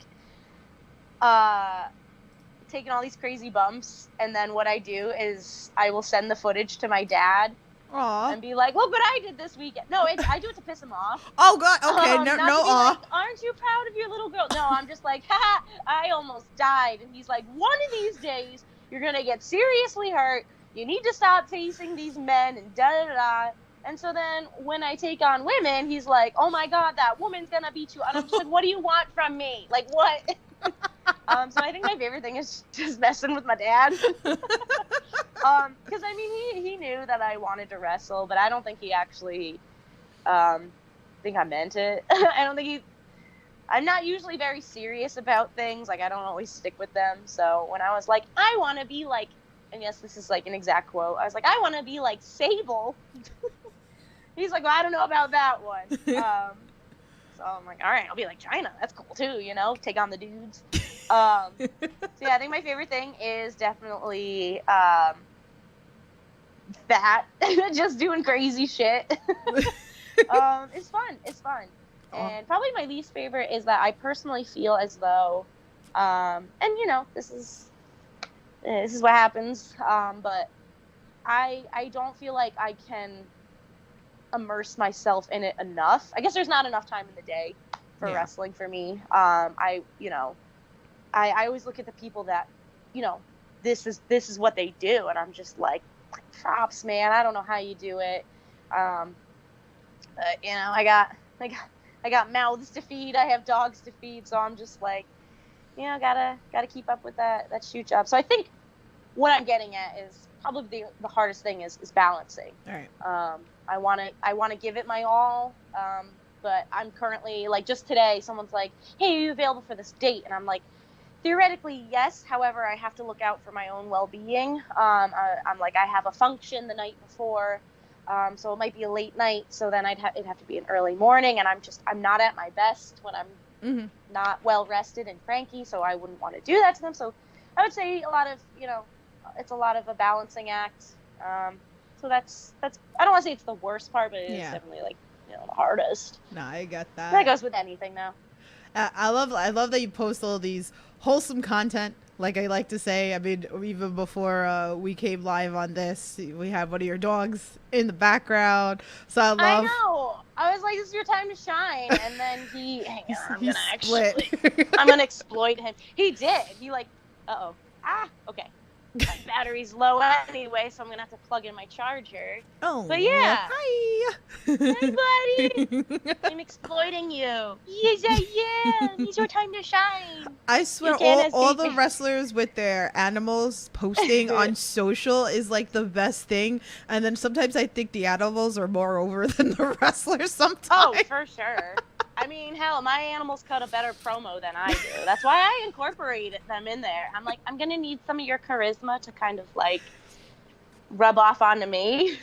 taking all these crazy bumps, and then what I do is I will send the footage to my dad. Aww. And be like, look what I did this weekend. No, I do it to piss him off. Oh, God. Okay. No, like, aren't you proud of your little girl? No, I'm just like, haha, I almost died. And he's like, one of these days, you're going to get seriously hurt. You need to stop facing these men and da-da-da. And so then when I take on women, he's like, oh, my God, that woman's going to beat you. And I'm just like, what do you want from me? Like, what? So I think my favorite thing is just messing with my dad. Because I mean, he knew that I wanted to wrestle, but I don't think he actually think I meant it. I don't think I'm not usually very serious about things. Like, I don't always stick with them. So when I was like, I want to be like, and yes, this is like an exact quote. I was like, I want to be like Sable. He's like, well, I don't know about that one. So I'm like, all right, I'll be like China. That's cool too, you know, take on the dudes. So yeah, I think my favorite thing is definitely that just doing crazy shit. It's fun. And probably my least favorite is that I personally feel as though, and you know, this is what happens. But I don't feel like I can immerse myself in it enough. I guess there's not enough time in the day for wrestling for me. I always look at the people that, you know, this is what they do, and I'm just like, props, man. I don't know how you do it. You know, I got mouths to feed. I have dogs to feed, so I'm just like, you know, gotta keep up with that shoot job. So I think what I'm getting at is probably the hardest thing is balancing. All right. I want to give it my all, but I'm currently, like, just today, someone's like, hey, are you available for this date? And I'm like, theoretically, yes. However, I have to look out for my own well-being. I'm like, I have a function the night before, so it might be a late night. So then it'd have to be an early morning, and I'm not at my best when I'm not well rested and cranky. So I wouldn't want to do that to them. So I would say a lot of, you know, it's a lot of a balancing act. So that's I don't want to say it's the worst part, but it's definitely, like, you know, the hardest. No, I get that. That goes with anything though. I love that you post all these wholesome content, like I like to say. I mean, even before we came live on this, we had one of your dogs in the background. So I know. I was like, this is your time to shine. And then I'm gonna exploit him. He did. He like, okay. My battery's low anyway, so I'm gonna have to plug in my charger. Oh, but yeah. Hi. Hi, buddy. I'm exploiting you. Yes, I am. It's your time to shine. I swear, all the wrestlers with their animals posting on social is like the best thing. And then sometimes I think the animals are more over than the wrestlers sometimes. Oh, for sure. I mean, hell, my animals cut a better promo than I do. That's why I incorporate them in there. I'm like, I'm going to need some of your charisma to kind of, like, rub off onto me.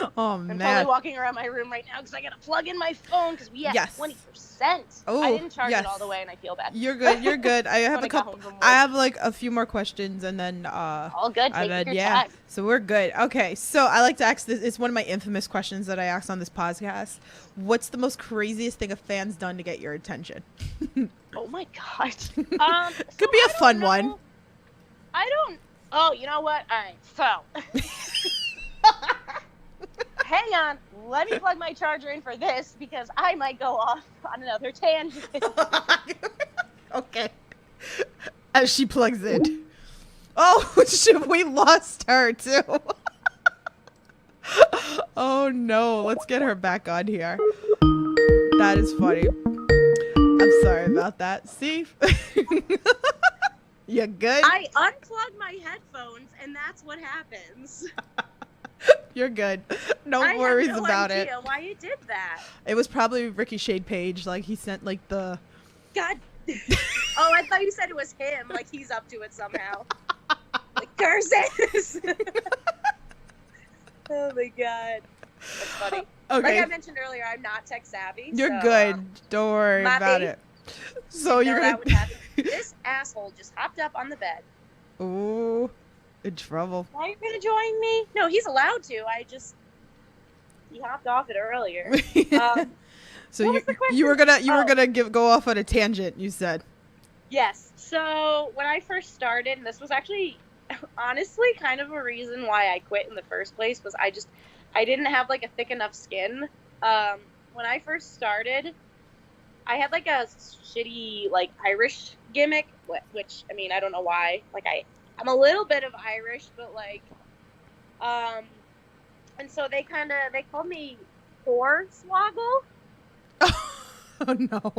Oh I'm totally man. walking around my room right now because I gotta plug in my phone because we have Yes. 20%. Oh, I didn't charge yes. it all the way, and I feel bad. You're good. You're good. I have When a I got couple. home from work. I have like a few more questions, and then All good. Take your yeah. time. So we're good. Okay. So I like to ask this. It's one of my infamous questions that I ask on this podcast. What's the most craziest thing a fan's done to get your attention? Oh my god. Could So be a I don't fun know. one. I don't. Oh, you know what? All right. So, hang on. Let me plug my charger in for this because I might go off on another tangent. Okay. As she plugs in. Oh, shit, we lost her too. Oh no, let's get her back on here. That is funny. I'm sorry about that. See? You good? I unplugged my headphones, and that's what happens. You're good. No I worries have no about it. idea why it did that. It was probably Ricky Shade Page. Like he sent like the. God. Oh, I thought you said it was him. Like he's up to it somehow. Like curses. Oh my god. That's funny. Okay. Like I mentioned earlier, I'm not tech savvy. You're so, good. Don't worry about it. So you're that gonna. would happen. This asshole just hopped up on the bed. Ooh, in trouble. Are you gonna join me? No, he's allowed to. He hopped off it earlier. So what was the question? you were gonna go off on a tangent. You said. Yes. So when I first started, and this was actually honestly kind of a reason why I quit in the first place, was I didn't have like a thick enough skin. When I first started, I had like a shitty like Irish gimmick, which I mean I don't know why. Like I'm a little bit of Irish, but like, and so they called me Hornswoggle. Oh no.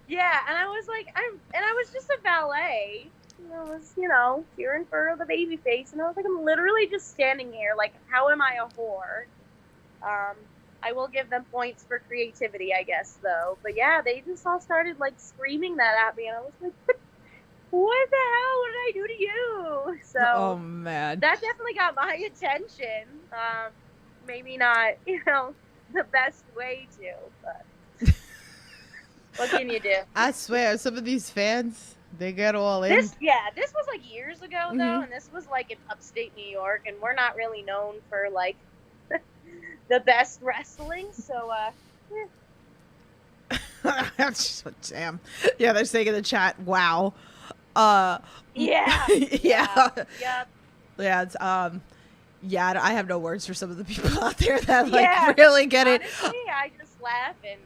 Yeah, and I was like, I was just a valet. I was, cheering for the baby face, and I was like, I'm literally just standing here. Like, how am I a whore? I will give them points for creativity, I guess, though. But yeah, they just all started like screaming that at me, and I was like, what the hell? What did I do to you? So, oh man, that definitely got my attention. Maybe not, the best way to, but what can you do? I swear, some of these fans, they get all in. This was like years ago though, and this was like in upstate New York, and we're not really known for like the best wrestling. So, Damn. Yeah, they're saying in the chat, wow. Yeah. Yeah. Yep. Yeah, it's yeah, I have no words for some of the people out there that like really get it. Honestly, I just laugh and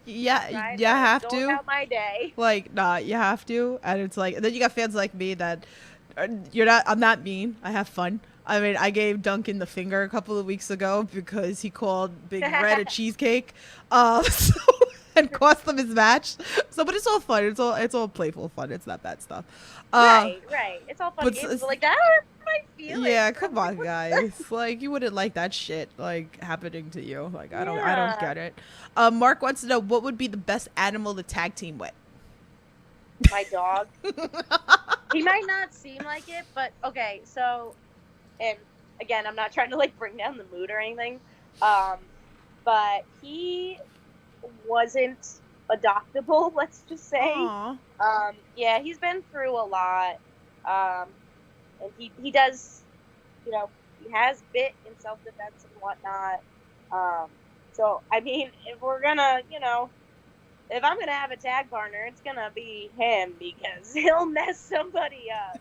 yeah, you have go to. about my day. Like, nah, you have to. And it's like, and then you got fans like me that I'm not mean. I have fun. I mean, I gave Duncan the finger a couple of weeks ago because he called Big Red a cheesecake. And cost them his match. So, but it's all fun. It's all playful fun. It's not bad stuff. Right. It's all fun games, but like that hurt my feelings. Yeah, come on, guys. Like, you wouldn't like that shit like happening to you. Like, I don't get it. Mark wants to know, what would be the best animal to tag team with? My dog. He might not seem like it, but okay. So, and again, I'm not trying to like bring down the mood or anything, but he wasn't adoptable, let's just say. Aww. Yeah, he's been through a lot, and he does, he has bit in self-defense and whatnot. So I mean, if we're gonna, if I'm gonna have a tag partner, it's gonna be him because he'll mess somebody up.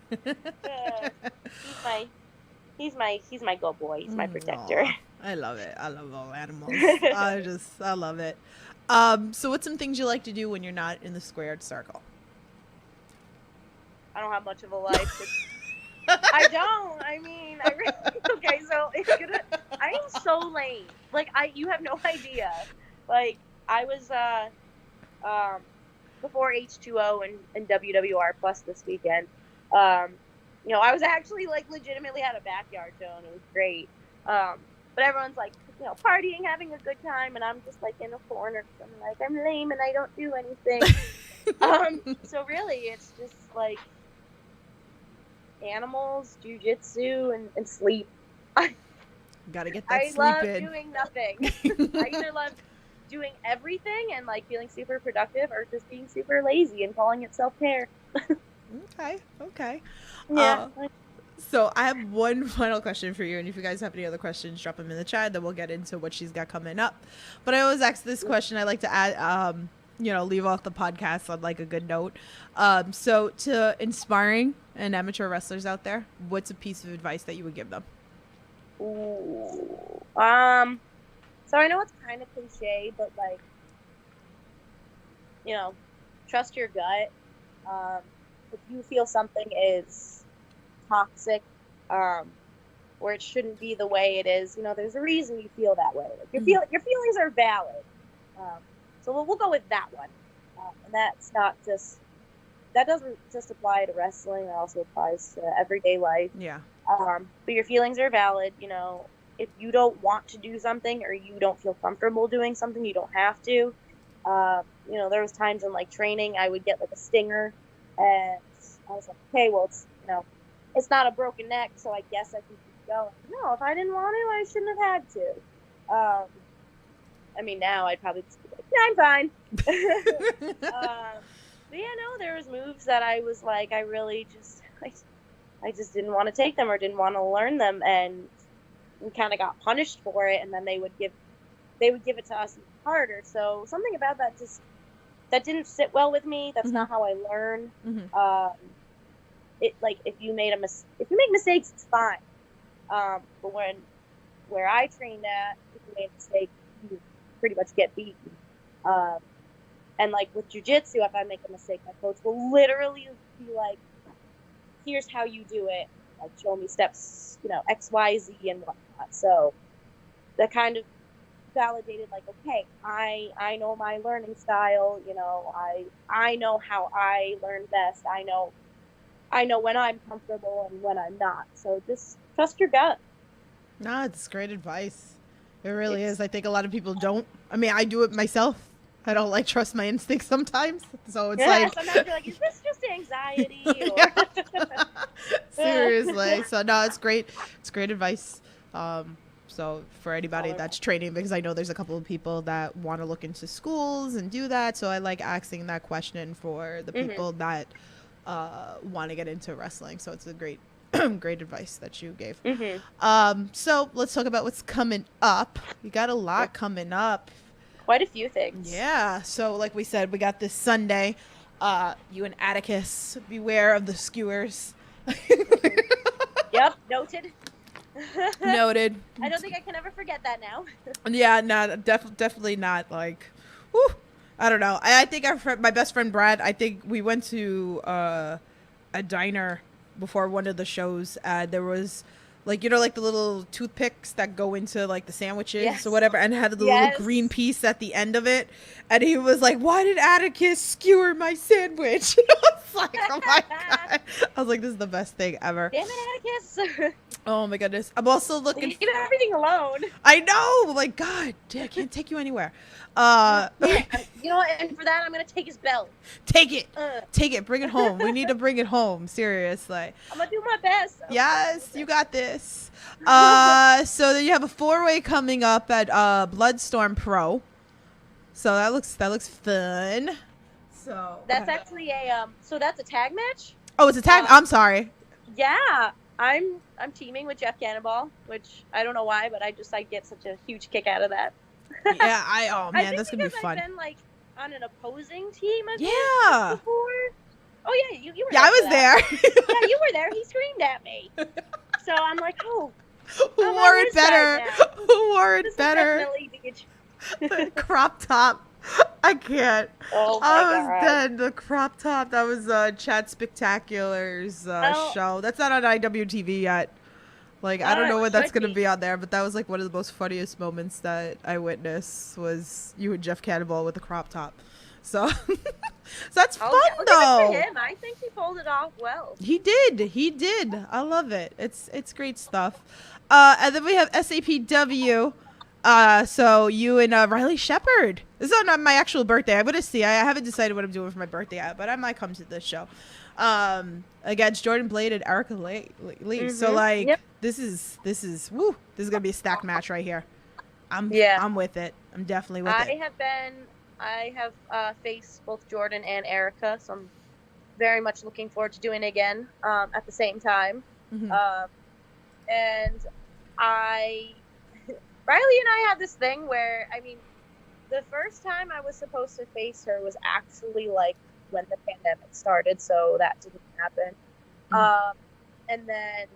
He's my good boy. He's my protector. Aww. I love it. I love all animals. I love it. So what's some things you like to do when you're not in the squared circle? I don't have much of a life. I don't. I mean, okay, so I am so lame. Like, you have no idea. Like, I was, before H2O and WWR Plus this weekend, I was actually, like, legitimately had a backyard show, and it was great. But everyone's, like, partying, having a good time, and I'm just, like, in a corner, because I'm like, I'm lame, and I don't do anything. So really, it's just, like, animals, jiu-jitsu, and sleep. Gotta get that I sleep love in. doing nothing. I either love doing everything and like feeling super productive, or just being super lazy and calling it self-care. Okay. Yeah. So I have one final question for you, and if you guys have any other questions, drop them in the chat. Then we'll get into what she's got coming up. But I always ask this question. I like to add, leave off the podcast on like a good note. So to inspiring and amateur wrestlers out there, what's a piece of advice that you would give them? Ooh. So I know it's kind of cliche, but like, trust your gut. If you feel something is toxic, or it shouldn't be the way it is, there's a reason you feel that way. Like your feelings are valid. So we'll go with that one. And that doesn't just apply to wrestling. It also applies to everyday life. Yeah. But your feelings are valid. If you don't want to do something, or you don't feel comfortable doing something, you don't have to. There was times in like training, I would get like a stinger, and I was like, okay, well, it's not a broken neck, so I guess I can keep going. No, if I didn't want to, I shouldn't have had to. Now I'd probably just be like, yeah, I'm fine. But yeah, no, there was moves that I was like, I really just, I just didn't want to take them, or didn't want to learn them, and we kind of got punished for it, and then they would give it to us even harder. So something about that didn't sit well with me. That's not how I learn. If you make mistakes, it's fine. But where I trained at, if you made a mistake, you pretty much get beaten. And like with jiu-jitsu, if I make a mistake, my coach will literally be like, here's how you do it. Like, show me steps, X, Y, Z and whatnot. So that kind of validated, like, okay, I know my learning style, I know how I learn best. I know when I'm comfortable and when I'm not. So just trust your gut. No, it's great advice. It really is. I think a lot of people don't. I do it myself. I don't like trust my instincts sometimes. So it's sometimes you're like, is this just anxiety? Seriously. So no, it's great. It's great advice. So for anybody that's training, because I know there's a couple of people that want to look into schools and do that. So I like asking that question for the people that want to get into wrestling. So it's a great great advice that you gave. So let's talk about what's coming up. You got a lot coming up. Quite a few things. Yeah. So like we said, we got this Sunday. You and Atticus, beware of the skewers. Yep. Noted. Noted. I don't think I can ever forget that now. Yeah, no, definitely not. Like, whew, I don't know. I think my best friend Brad, I think we went to a diner before one of the shows. There was like, like the little toothpicks that go into like the sandwiches or whatever, and had the little green piece at the end of it. And he was like, why did Atticus skewer my sandwich? I was like, oh my God. I was like, this is the best thing ever. Damn it, Atticus. Oh my goodness. I'm also looking. Leave everything alone. I know. Like, God, I can't take you anywhere. Yeah, you know what? And for that, I'm going to take his belt. Take it. Take it. Bring it home. We need to bring it home. Seriously. I'm going to do my best. Yes, you got this. So then you have a 4-way coming up at Bloodstorm Pro. So that looks fun. So that's actually so that's a tag match? Oh, it's a tag. I'm sorry. Yeah. I'm teaming with Jeff Cannonball, which I don't know why, but I get such a huge kick out of that. Yeah, oh man, that's gonna be fun. I've been like on an opposing team before. Oh yeah, you were. Yeah, I was there. Yeah, you were there. He screamed at me. So I'm like, oh. Who wore it better? Who wore it better? The crop top. I can't. Oh my I was God. dead. The crop top. That was Chad Spectacular's show. That's not on IWTV yet. Like, I don't know when that's going to be on there, but that was like one of the most funniest moments that I witnessed was you and Jeff Cannonball with the crop top. So, so that's fun though. Good for him. I think he pulled it off well. He did. I love it. It's great stuff. And then we have SAPW. So you and Riley Shepard. This is on my actual birthday. I'm gonna see. I haven't decided what I'm doing for my birthday yet, but I might come to this show. against Jordan Blade and Erica Lee. So like, this is woo. This is gonna be a stacked match right here. I'm with it. I'm definitely with it. I have faced both Jordan and Erica, so I'm very much looking forward to doing it again at the same time. And Riley and I had this thing where, I mean, the first time I was supposed to face her was actually like when the pandemic started, so that didn't happen. And then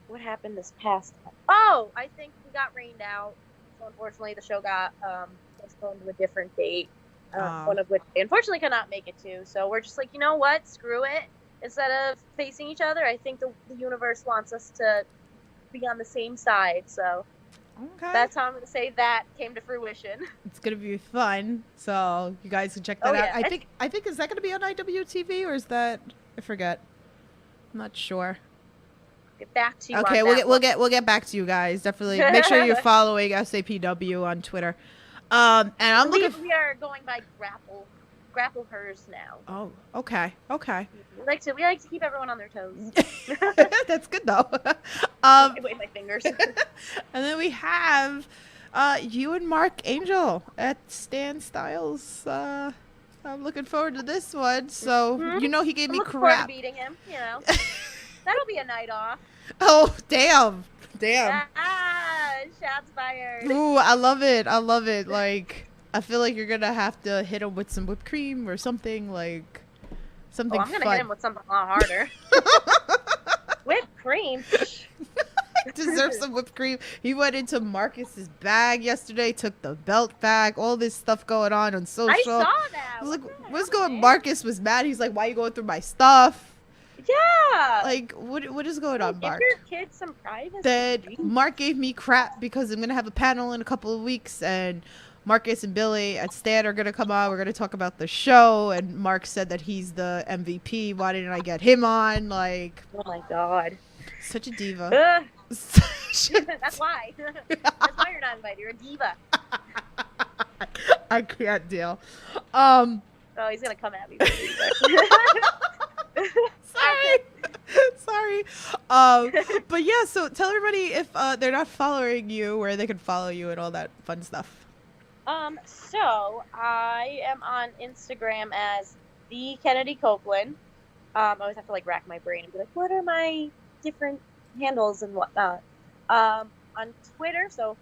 what happened this past time? Oh, I think we got rained out, so unfortunately the show got postponed to a different date, one of which I unfortunately could not make it to. So we're just like, you know what, screw it. Instead of facing each other, I think the universe wants us to be on the same side. So that's how I'm going to say that came to fruition. It's going to be fun. So you guys can check that out. I think is that going to be on IWTV or is that, I forget. I'm not sure. Get back to you. Okay, we'll get back to you guys. Definitely make sure you're following SAPW on Twitter. And I'm looking. We are going by grapple hers now. Oh, okay. We like to keep everyone on their toes. That's good though. I wave my fingers. And then we have you and Mark Angel at Stan Styles. I'm looking forward to this one. So you know he gave me crap. Forward to beating him. You know, that'll be a night off. Oh damn. Shots fired. Ooh, I love it. Like, I feel like you're gonna have to hit him with some whipped cream or something, like something I'm gonna fun. hit him with something a lot harder. Whipped cream. Deserves some whipped cream. He went into Marcus's bag yesterday, took the belt back, all this stuff going on social. I saw that. I was like, what's going on? Marcus was mad. He's like, why are you going through my stuff? Yeah. Like, what is going on, Mark? Give your kids some privacy. Then Mark gave me crap because I'm going to have a panel in a couple of weeks, and Marcus and Billy and Stan are going to come on. We're going to talk about the show, and Mark said that he's the MVP. Why didn't I get him on? Like, oh, my God. Such a diva. That's why. That's why you're not invited. You're a diva. I can't deal. Oh, he's going to come at me. Sorry. But yeah, so tell everybody if they're not following you, where they can follow you and all that fun stuff. So I am on Instagram as the Kennedi Copeland. I always have to like rack my brain and be like, what are my different handles and whatnot? On Twitter, so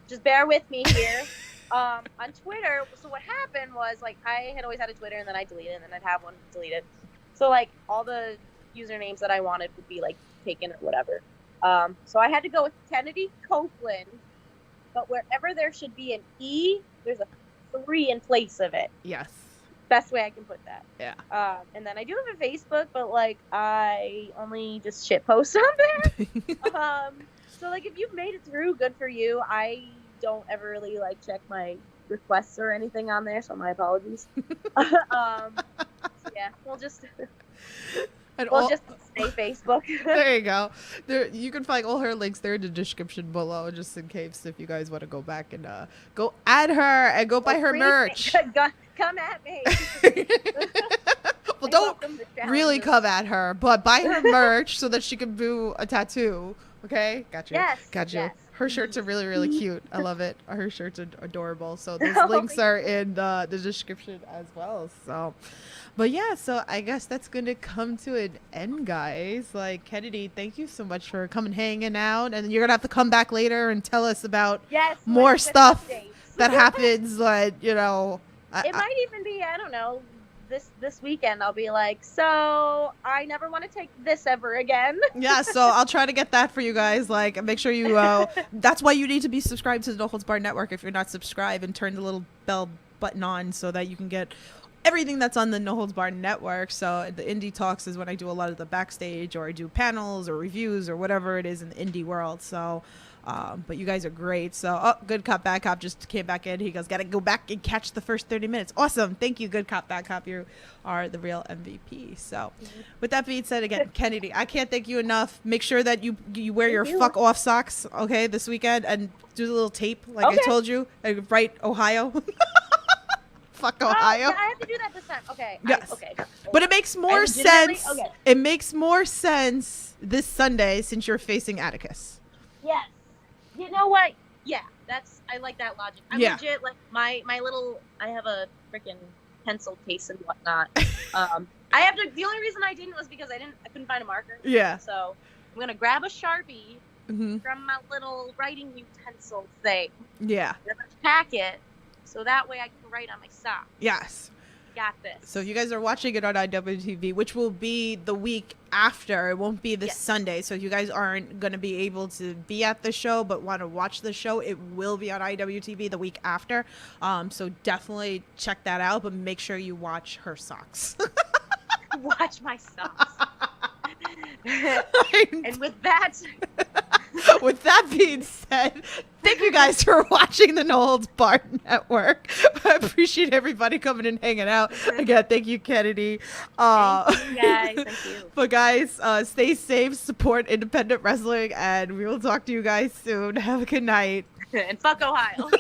just bear with me here. On Twitter, so what happened was like I had always had a Twitter and then I deleted it and then I'd have one deleted. So like all the usernames that I wanted would be like taken or whatever. So I had to go with Kennedi Copeland, but wherever there should be an E, there's a 3 in place of it. Yes. Best way I can put that. Yeah. And then I do have a Facebook, but like I only just shit post on there. So like if you've made it through, good for you. I don't ever really like check my requests or anything on there, so my apologies. Yeah, we'll just say Facebook. There you go. There, you can find all her links there in the description below, just in case if you guys want to go back and go add her and go buy her merch. Come at me. Well, don't really come at her, but buy her merch so that she can do a tattoo. Okay, got you. Yes, got you. Yes. Her shirts are really, really cute. I love it. Her shirts are adorable. So those links are in the description as well. So, but yeah, so I guess that's going to come to an end, guys. Like, Kennedi, thank you so much for coming, hanging out. And you're going to have to come back later and tell us about more stuff that happens. Like, you know. It might even be, I don't know, this weekend I'll be like, so I never want to take this ever again. Yeah, so I'll try to get that for you guys. Like, make sure you that's why you need to be subscribed to the No Holds Barred Network if you're not subscribed, and turn the little bell button on so that you can get everything that's on the No Holds Barred Network. So the Indie Talks is when I do a lot of the backstage, or I do panels or reviews or whatever it is in the indie world. So but you guys are great. So, Good Cop, Bad Cop just came back in. He goes, got to go back and catch the first 30 minutes. Awesome. Thank you, Good Cop, Bad Cop. You are the real MVP. So, with that being said, again, Kennedi, I can't thank you enough. Make sure that you wear your fuck off socks, okay, this weekend, and do the little tape like I told you, and write Ohio. Fuck Oh, Ohio. yeah, I have to do that this time. Okay. Yes. Okay. But it makes more legitimately- sense. okay. It makes more sense this Sunday since you're facing Atticus. Yes. You know what? Yeah, I like that logic. I'm Yeah. legit, like, my little, I have a freaking pencil case and whatnot. The only reason I didn't was because I couldn't find a marker. Yeah. So I'm going to grab a Sharpie Mm-hmm. from my little writing utensil thing. Yeah. I'm going to pack it so that way I can write on my sock. Yes. Got this. So you guys are watching it on IWTV, which will be the week after. It won't be this Yes. Sunday. So if you guys aren't going to be able to be at the show but want to watch the show, it will be on IWTV the week after. So definitely check that out, but make sure you watch her socks. Watch my socks. And with that, with that being said, thank you guys for watching the No Holds Barred Network. I appreciate everybody coming and hanging out. Again, thank you, Kennedy. thank you guys. Thank you. But guys, stay safe, support independent wrestling, and we will talk to you guys soon. Have a good night. And fuck Ohio.